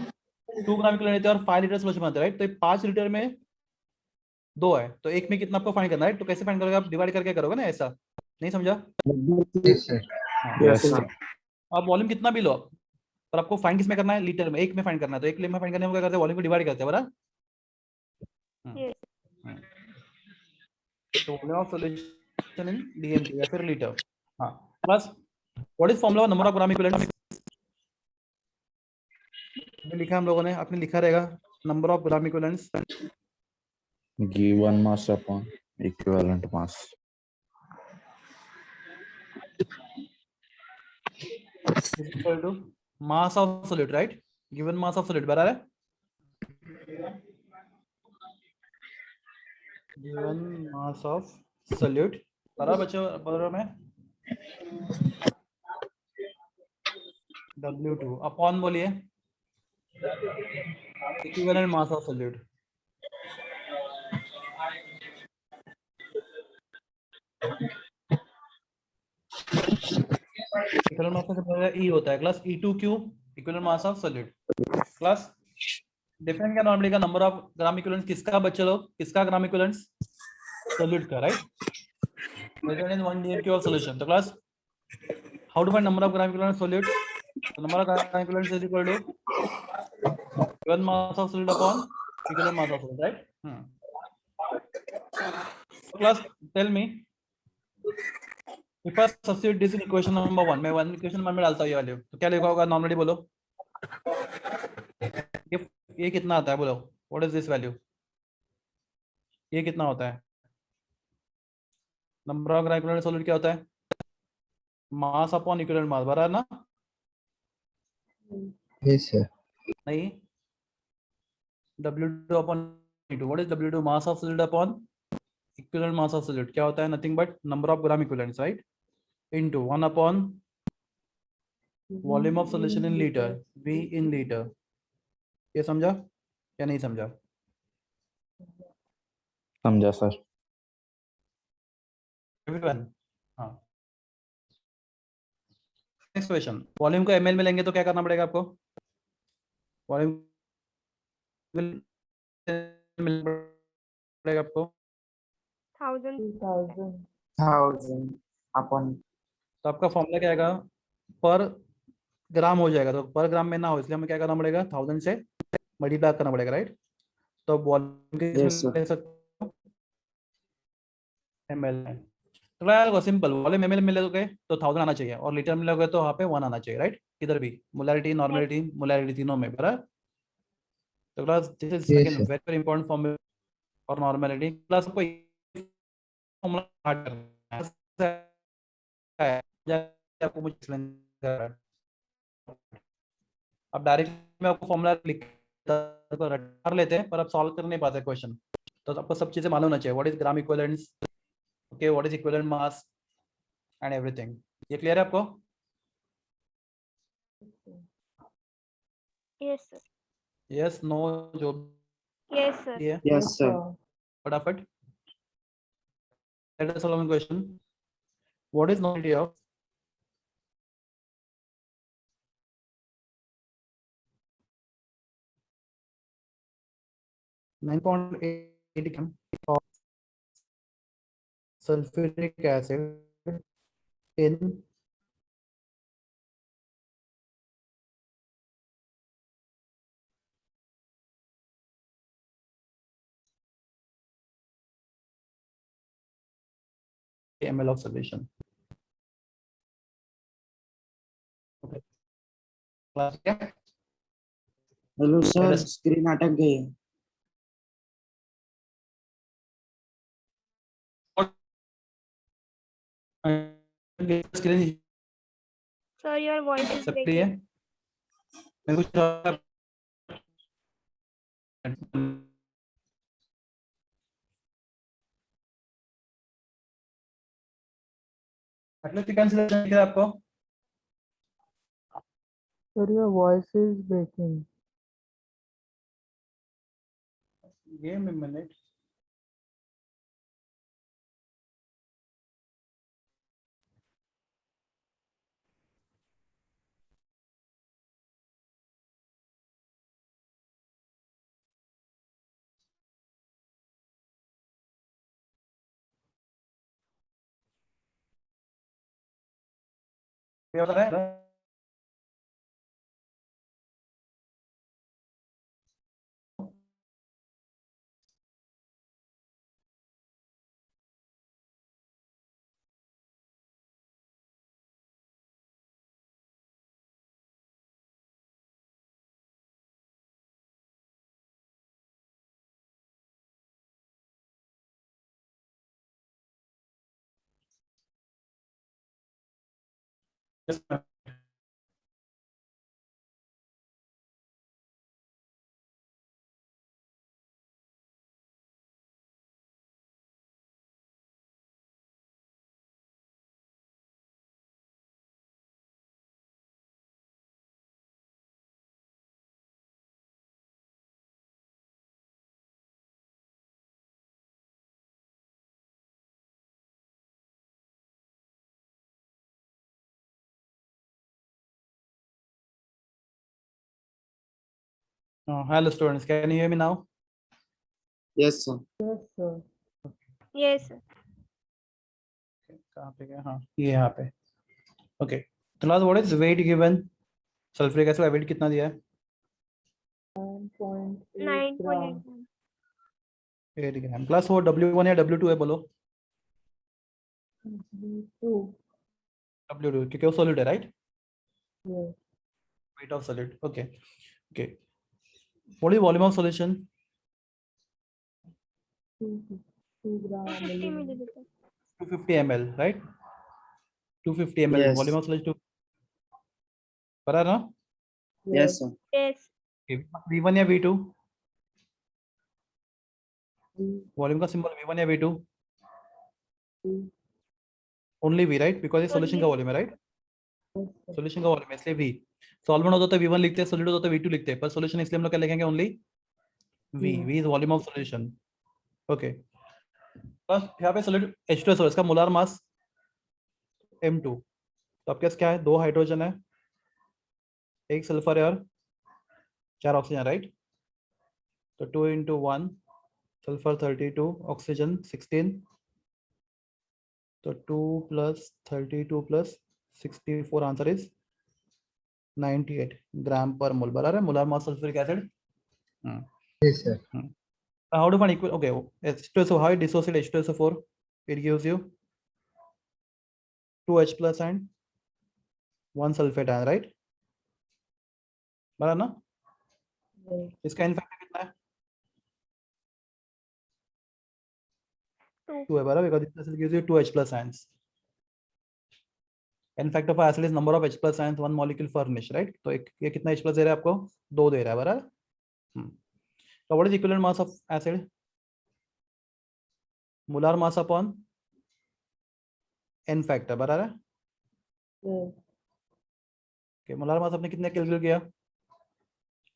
2 ग्राम इक्विवेलेंट लेते हैं और 5 लीटर सॉल्यूशन बनाते हैं, राइट? तो 5 लीटर में 2 है, तो एक में कितना आपको फाइंड करना है, तो कैसे फाइंड करोगे आप? डिवाइड करके करोगे ना, ऐसा नहीं समझा? Yes, sir. Yes, sir. आप वॉल्यूम कितना भी लो आप, पर आपको फाइंड किसमें करना है? लीटर में, एक में फाइंड करना है। तो एक लीटर में फाइंड करने में क्या करते हैं? वॉल्यूम को डिवाइड करते हैं, बराबर? तो volume of solution in DM या फिर लीटर। हाँ, plus what is formula number of gram equivalent? लिखा हम लोगों ने, आपने लिखा रहेगा number of gram equivalents Given mass upon equivalent mass. is equal to mass of solid, right? Given mass of solid बराबर है? Given mass of solid बराबर बच्चों बराबर में W2 अपॉन बोलिए equivalent mass of solid equivalent mass of E होता है class E2 cube equivalent mass of solid class different क्या नॉर्मली का नंबर ऑफ ग्राम इक्विवेलेंट किसका बच्चे लोग किसका ग्राम इक्विवेलेंट सॉलिड का right measured in 1 dm of solution तो class how to find number of gram equivalent solid so number of gram equivalents is equal to given mass of solid upon equivalent mass of solid right so class tell me if I substitute this in equation number 1 मैं 1 equation में डालता हूँ ये वैल्यू तो क्या लिखा होगा नॉर्मली बोलो ये कितना आता है बोलो व्हाट इज दिस वैल्यू ये कितना होता है number of gram equivalent solid क्या होता है मास अपॉन इक्विवेलेंट मास बराबर ना Yes, sir. नहीं W2 upon E2 what is W2 mass of solid upon equivalent mass of solid क्या होता है nothing but number of gram equivalents right into 1 upon volume of solution in liter V in liter ये समझा या नहीं समझा समझा सर everyone हाँ नेक्स्ट क्वेश्चन वॉल्यूम को ml में लेंगे तो क्या करना पड़ेगा आपको वॉल्यूम पड़ेगा आपको 1000 2000. 1000 upon तो आपका फॉर्मूला क्या आएगा पर ग्राम हो जाएगा तो पर ग्राम में ना हो इसलिए हमें क्या करना पड़ेगा 1000 से मल्टीप्लाई करना पड़ेगा राइट तो वॉल्यूम के Yes, sir. ले सकते हो ml में तो यार सिंपल वॉल्यूम ml में लोगे तो 1000 आना चाहिए और लीटर में लोगे तो वहाँ पे 1 आना चाहिए राइट किधर भी मोलैरिटी तीनों में बराबर तो class this is Yes, again sir. Very important formula और नॉर्मलिटी क्लास को फॉर्मूला स्टार्ट करना है जैसे आपको मुझे एक्सप्लेन कर रहा है अब डायरेक्ट में आपको फॉर्मूला लिख कर लेते हैं पर आप सॉल्व कर नहीं पाते क्वेश्चन तो आपको सब चीजें मालूम होना चाहिए what is gram equivalence okay what is equivalent mass and everything ये क्लियर है आपको yes sir यस नो जो yes sir भी है Yes, sir. फटाफट let us solve one question what is normality of nine point eight gram of sulfuric acid in ml of solution. Okay. Class क्या? हेलो सर मेरा- स्क्रीन अटक गई है Screen sir your voice is सकती है breaking मैं कुछ एटलेटिक कैंसिलेशन दिख रहा है आपको Sir, your voice is breaking. Give me a minute. क्या बता रहा है Yes, ma'am. Hello students, can you hear me now? Yes, sir. Yes, sir. Yes, sir. कहाँ पे गया? हाँ, ये यहाँ पे. Okay. तो last what is wait given? Sulphuric acid का वेट कितना दिया है? 9.8 9.8. grams. 8 ग्राम. प्लस वो W1 या W2 है बोलो? B2. W2 क्योंकि वो सॉलिड है, right? Yes. Weight of solid. Okay. Okay. What is volume of solution? 2 gram. 250 milliliter. 250 ml, right? 250 ml. Yes. Volume of solution. पता है ना? Yes, sir. Yes. Okay. V1 या V2? V. Volume का symbol V1 या V2? V. Only V, right? Because ये solution का Only. volume है, right? Yes, sir. Solution का volume है, इसलिए V. Solvent होता है V1 लिखते हैं, solid होता है V2 लिखते हैं, पर solution इसलिए हम लोग क्या लिखेंगे? Only V. Yeah. V is volume of solution. Okay. बस यहाँ पे solid H2SO, इसका मोलार मास M2. तो आपके पास क्या है? 2 हाइड्रोजन है, 1 सल्फर है और 4 ऑक्सीजन, राइट? तो 2 into 1 सल्फर 32, ऑक्सीजन 16. तो 2 plus 32 plus 64, आंसर इज 98 ग्राम पर मोल. बराबर है molar mass sulphuric acid. Yes, sir. How to find equal? Okay, H2SO, how it dissociate H2SO4? It gives you 2H plus and 1 sulfate ion, right? बराबर ना? Yes. इसका n फैक्टर कितना है? 2. 2 है, बराबर, because this acid gives you 2H plus ions. n factor for acid is number of H plus ions 1 molecule furnished, right? तो ये कितना H plus दे रहा है आपको? 2 दे रहा है, बराबर. So what is equivalent mass of acid? Molar mass upon n factor, बराबर है. Yes. Okay, मोलार मास आपने कितने कैलकुलेट किया?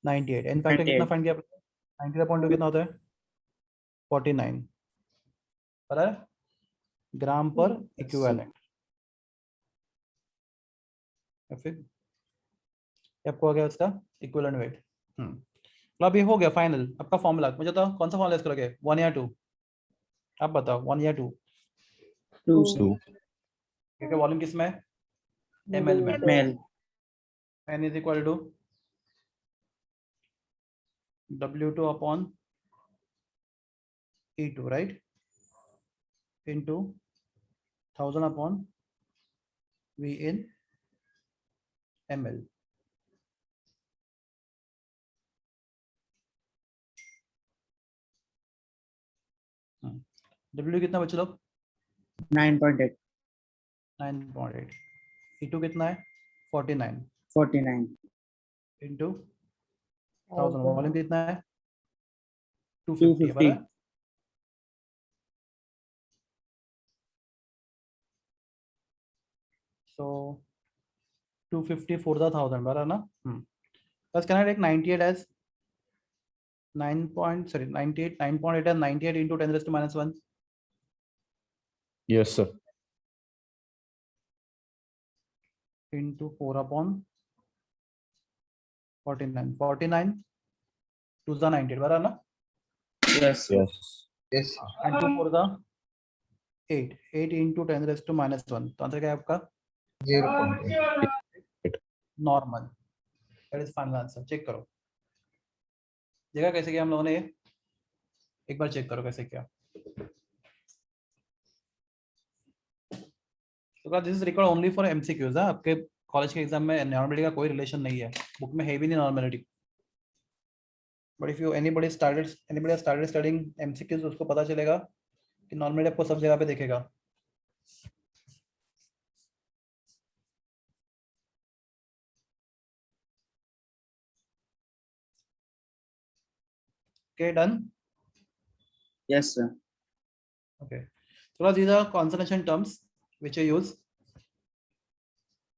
98. n फैक्टर कितना 98. फाइंड किया? 90.2 कितना होता है? 49, बराबर है? ग्राम पर इक्विवेलेंट. फिर ये आपको आ गया उसका इक्विवेलेंट वेट. तो अब ये हो गया फाइनल आपका फॉर्मूला. मुझे तो कौन सा फॉर्मूला यूज करोगे? 1 या 2? आप बताओ, 1 या 2? 2, Two. क्योंकि वॉल्यूम किस में है? ml में. ml. n is equal to W2 upon E2, right? Into 1000 upon V in ml. W कितना बचे लोग? 9.8. 9.8. E2 कितना है? 49 49. into 1000. वॉल्यूम कितना है? 250. 250. बराबर. So 250 for the 1000, बराबर ना? Plus can I take 98 as 98 as 98 into 10 raised to minus 1? Yes, sir. Into 4 upon 49. 49 to the 98, बराबर ना? Yes. Yes. Yes, sir. And 2 for the 8. 8 into 10 raised to minus 1. तो आंसर क्या है आपका? 0.8. Normal. That is final answer. Check करो, देखा कैसे किया हम लोगों ने? एक बार चेक करो कैसे किया. तो this is record only for MCQs. आपके कॉलेज के एग्जाम में नॉर्मलिटी का कोई रिलेशन नहीं है, बुक में है भी नहीं normality. But if you anybody started studying MCQs, उसको पता चलेगा कि नॉर्मलिटी आपको सब जगह पे दिखेगा. Okay, done. Yes, sir. Okay, so these are concentration terms which you use.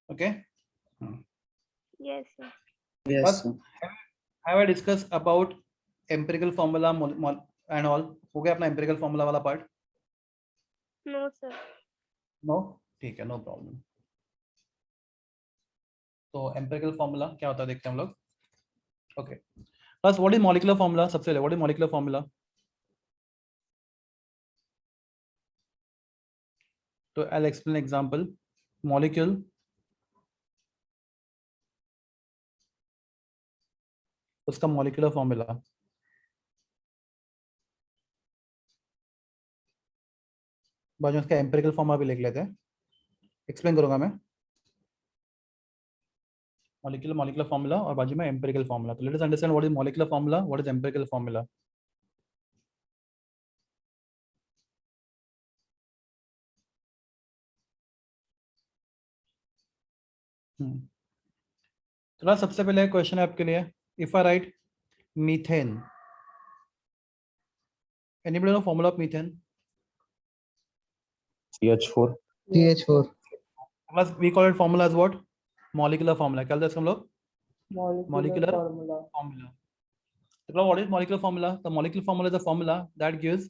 Okay. Yes, sir. Yes, But sir. have I discussed about empirical formula and all? हो गया अपना empirical formula वाला part? No, sir. No? ठीक है, no problem. तो empirical formula क्या होता है देखते हैं हम लोग. Okay. Plus, what is molecular formula? सबसे पहले, what is molecular formula? So I'll explain example. Molecule. उसका molecular formula. बाद में उसका empirical formula भी लिख लेते हैं. Explain करूँगा मैं. Molecular formula और बाजू में empirical formula. So let us understand what is molecular formula, what is empirical formula. चलो सबसे पहले क्वेश्चन है आपके लिए. If I write methane, anybody know formula of methane? CH4. CH4. Plus we call it formula as what? Molecular formula. क्या बोलते हैं इसको हम लोग? molecular Molecular formula. formula. So what is molecular formula? The molecular formula is a formula that gives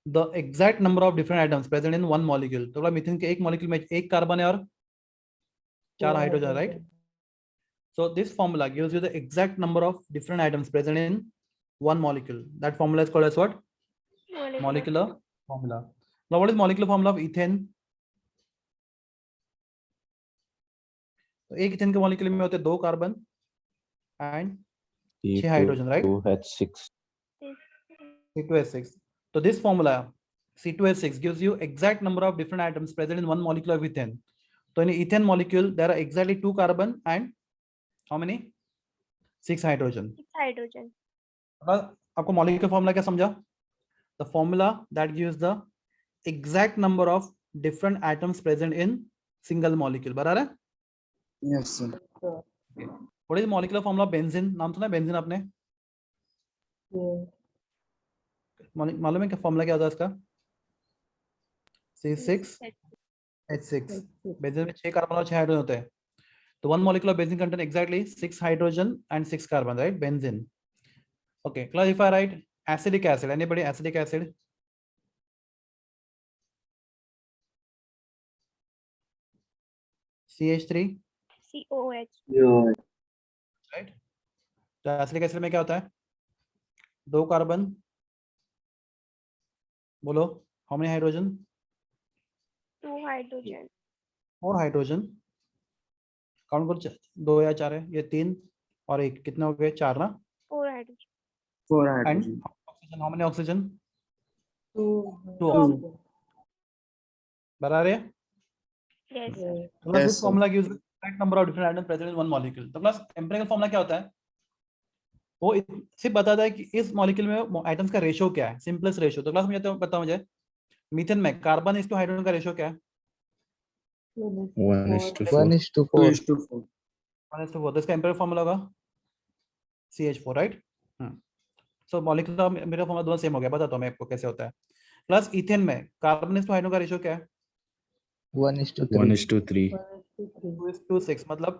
the exact number of different atoms present in one molecule. तो मीथेन के एक molecule में एक कार्बन है और 4 hydrogen, right? So this formula gives you the exact number of different atoms present in one molecule. That formula is called as what? Molecular formula. Now what is molecular formula of ethane? तो एक इथेन के मॉलिक्यूल में होते हैं 2 carbon and 6 hydrogen, right? C2H6. C2H6. So this formula C2H6 gives you exact number of different atoms present in one molecule of ethane. So in ethane molecule there are exactly 2 carbon and how many? 6 hydrogen. Hydrogen. आपको molecular formula क्या समझा? The formula that gives the exact number of different atoms present in single molecule. बराबर है? Yes, sir. What is molecular formula of benzene? नाम सुना है benzene आपने? Yeah. मालूम है क्या फॉर्मूला क्या होता है इसका? C6H6. बेंजीन में 6 कार्बन और 6 हाइड्रोजन होते हैं. तो one molecule of benzene contain exactly 6 hydrogen and 6 carbon, right? Benzene. Okay, class if I write acidic acid, anybody acidic acid? CH3, COH. right? तो एसिडिक एसिड में क्या होता है? 2 कार्बन, बोलो how many hydrogen? 2 hydrogen. 4 hydrogen. Count करो 2 या 4 है, ये 3 और 1 कितने हो गए? 4 ना? 4 hydrogen. 4 and hydrogen. Oxygen, how many oxygen? 2 2 oxygen. बराबर है? Yes. तो class Yes, this sir. formula gives the exact number of different atoms present in one molecule. तो class empirical formula क्या होता है? वो सिर्फ बताता है कि इस मॉलिक्यूल में एटम्स का रेशियो क्या है, सिंपलेस्ट रेशियो. तो क्लास मुझे तो बताओ, मुझे मीथेन में कार्बन इस टू हाइड्रोजन का रेशियो क्या है? 1:4. 2 1:4. is to 4. 1:4. तो इसका empirical formula होगा CH4, राइट? सो मॉलिक्यूलर empirical formula दोनों सेम हो गया. बताता हूँ मैं आपको कैसे होता है. प्लस इथेन में कार्बन इस टू हाइड्रोजन का रेशियो क्या है? 1:3. 1:3. 2:6. मतलब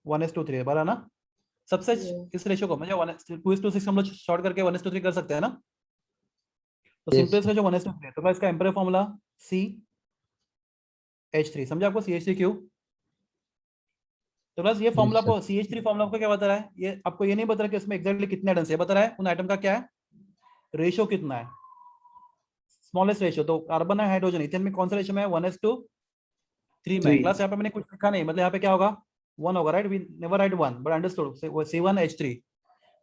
1:3 बराबर ना? सबसे इस रेशियो को मुझे 2:6 हम लोग शॉर्ट करके 1:3 कर सकते हैं ना? तो Yes. Simplest ratio 1:3. तो इसका empirical formula CH3. समझा आपको CH3 क्यों? तो बस ये फॉर्मूला sir. आपको CH3 फॉर्मूला आपको क्या बता रहा है? ये आपको ये नहीं बता रहा कि इसमें एग्जैक्टली कितने एटम्स है, बता रहा है उन एटम का क्या है, रेशियो कितना है, स्मॉलेस्ट रेशियो. तो कार्बन है हाइड्रोजन, इथेन में कौन सा रेशियो में है? 1:3 में. क्लास यहाँ पे मैंने कुछ लिखा नहीं, मतलब यहाँ पे क्या होगा? 1 होगा, right? We never write 1 but understood. C1H3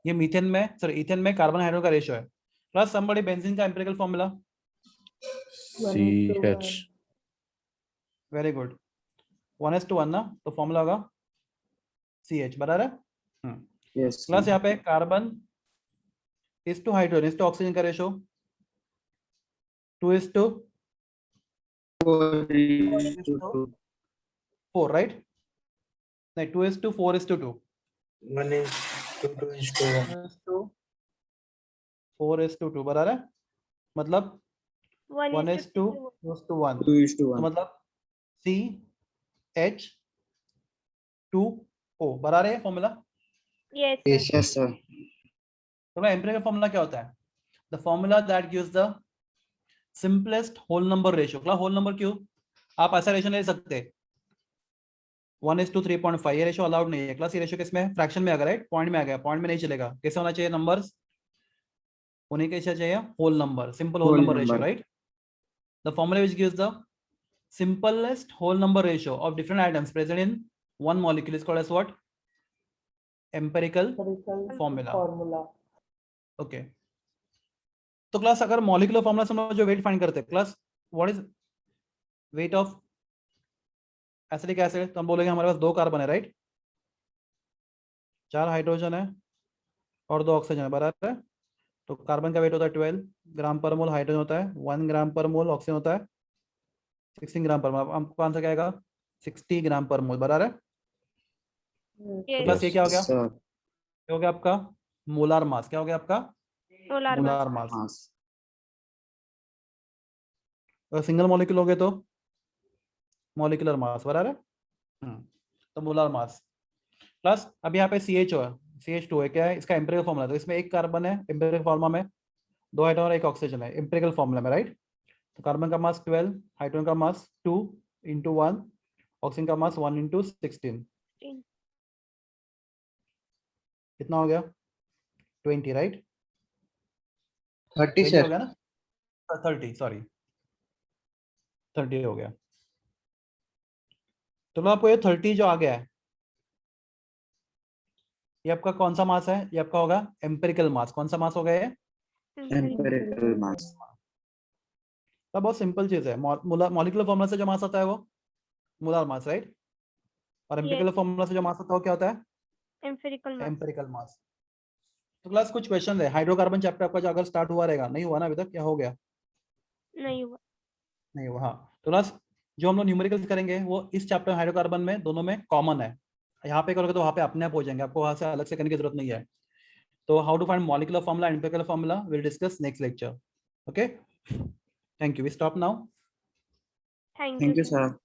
ये मीथेन में, सॉरी इथेन में कार्बन हाइड्रोजन का रेशियो है. प्लस समबडी बेंजीन का empirical formula. CH. Very good. 1:1 ना, तो फॉर्मूला होगा CH. बराबर है? Yes. प्लस यहाँ पे कार्बन इस टू हाइड्रोजन इस टू ऑक्सीजन का रेशियो 2:4, राइट? नहीं, 2:4:2. 4:2 बराबर है? मतलब 1:1. 2 is to तो 1. मतलब CH2O बराबर है formula? Yes. Yes. Yes, sir. तो एम्पिरिकल फॉर्मूला क्या होता है? The formula that gives the simplest whole number ratio. Class whole number क्यों? आप ऐसा रेशियो ले सकते 1:3.5 ये रेशियो अलाउड नहीं है क्लास। ये रेशियो किसमें, फ्रैक्शन में आ गया राइट, पॉइंट में आ गया, पॉइंट में नहीं चलेगा। कैसे होना चाहिए नंबर्स, होने कैसे चाहिए, whole number, simple whole Whole number ratio number. Right. The formula which gives the simplest whole number ratio of different atoms present in one molecule is called as what, empirical empirical formula. formula. Okay तो क्लास अगर मॉलिक्यूलर फॉर्मूला से हम लोग जो वेट फाइंड करते हैं class, what is weight of acetic acid, तो हम बोलेंगे हमारे पास 2 कार्बन है राइट, 4 हाइड्रोजन है और 2 ऑक्सीजन है बराबर है। तो कार्बन का वेट होता है 12 ग्राम पर मोल, हाइड्रोजन होता है 1 ग्राम पर मोल, ऑक्सीजन होता है 16 ग्राम पर मोल। हमको आंसर क्या आएगा, 60 ग्राम पर मोल बराबर है। तो Yes. क्लास ये क्या हो गया, Sir. क्या हो गया आपका मोलार मास, क्या हो गया आपका Molar mass. Molar mass. Mass. अगर सिंगल मॉलिक्यूल हो गए तो मॉलिक्यूलर मास बराबर है। तो मोलार मास प्लस अब यहाँ पे CH है, CH2 है, क्या है इसका एम्पिरिकल फॉर्मूला, तो इसमें 1 कार्बन है एम्पिरिकल फॉर्मूला में, 2 हाइड्रोजन और 1 ऑक्सीजन है एम्पिरिकल फॉर्मूला में राइट। तो कार्बन का मास 12, हाइड्रोजन का मास 2 × 1, ऑक्सीजन का मास 1 × 16, कितना हो गया 20 राइट, 30 20 sir. हो गया ना, 30 सॉरी 30 हो गया। तो आपको ये 30 जो आ गया है ये आपका कौन सा मास है, ये आपका होगा एम्पिरिकल मास। कौन सा मास हो गया ये, Empirical mass. तो बहुत सिंपल चीज है, मॉलिक्यूलर फॉर्मूला से जो मास आता है वो मोलार मास राइट, और एम्पिरिकल फॉर्मूला से जो मास आता है वो क्या होता है, Empirical mass. एम्पिरिकल मास। तो क्लास कुछ क्वेश्चन है, हाइड्रोकार्बन चैप्टर आपका जो अगर स्टार्ट हुआ रहेगा, नहीं हुआ ना अभी तक, क्या हो गया, नहीं हुआ। नहीं हुआ। हाँ तो क्लास जो हम लोग न्यूमेरिकल करेंगे वो इस चैप्टर हाइड्रोकार्बन में दोनों में कॉमन है, यहाँ पे करोगे तो वहाँ पे अपने आप हो जाएंगे, आपको वहाँ से अलग से करने की जरूरत नहीं है। तो how to find molecular formula, empirical formula will discuss next lecture. Okay thank you, we stop now. Thank Thank you, you, sir. sir.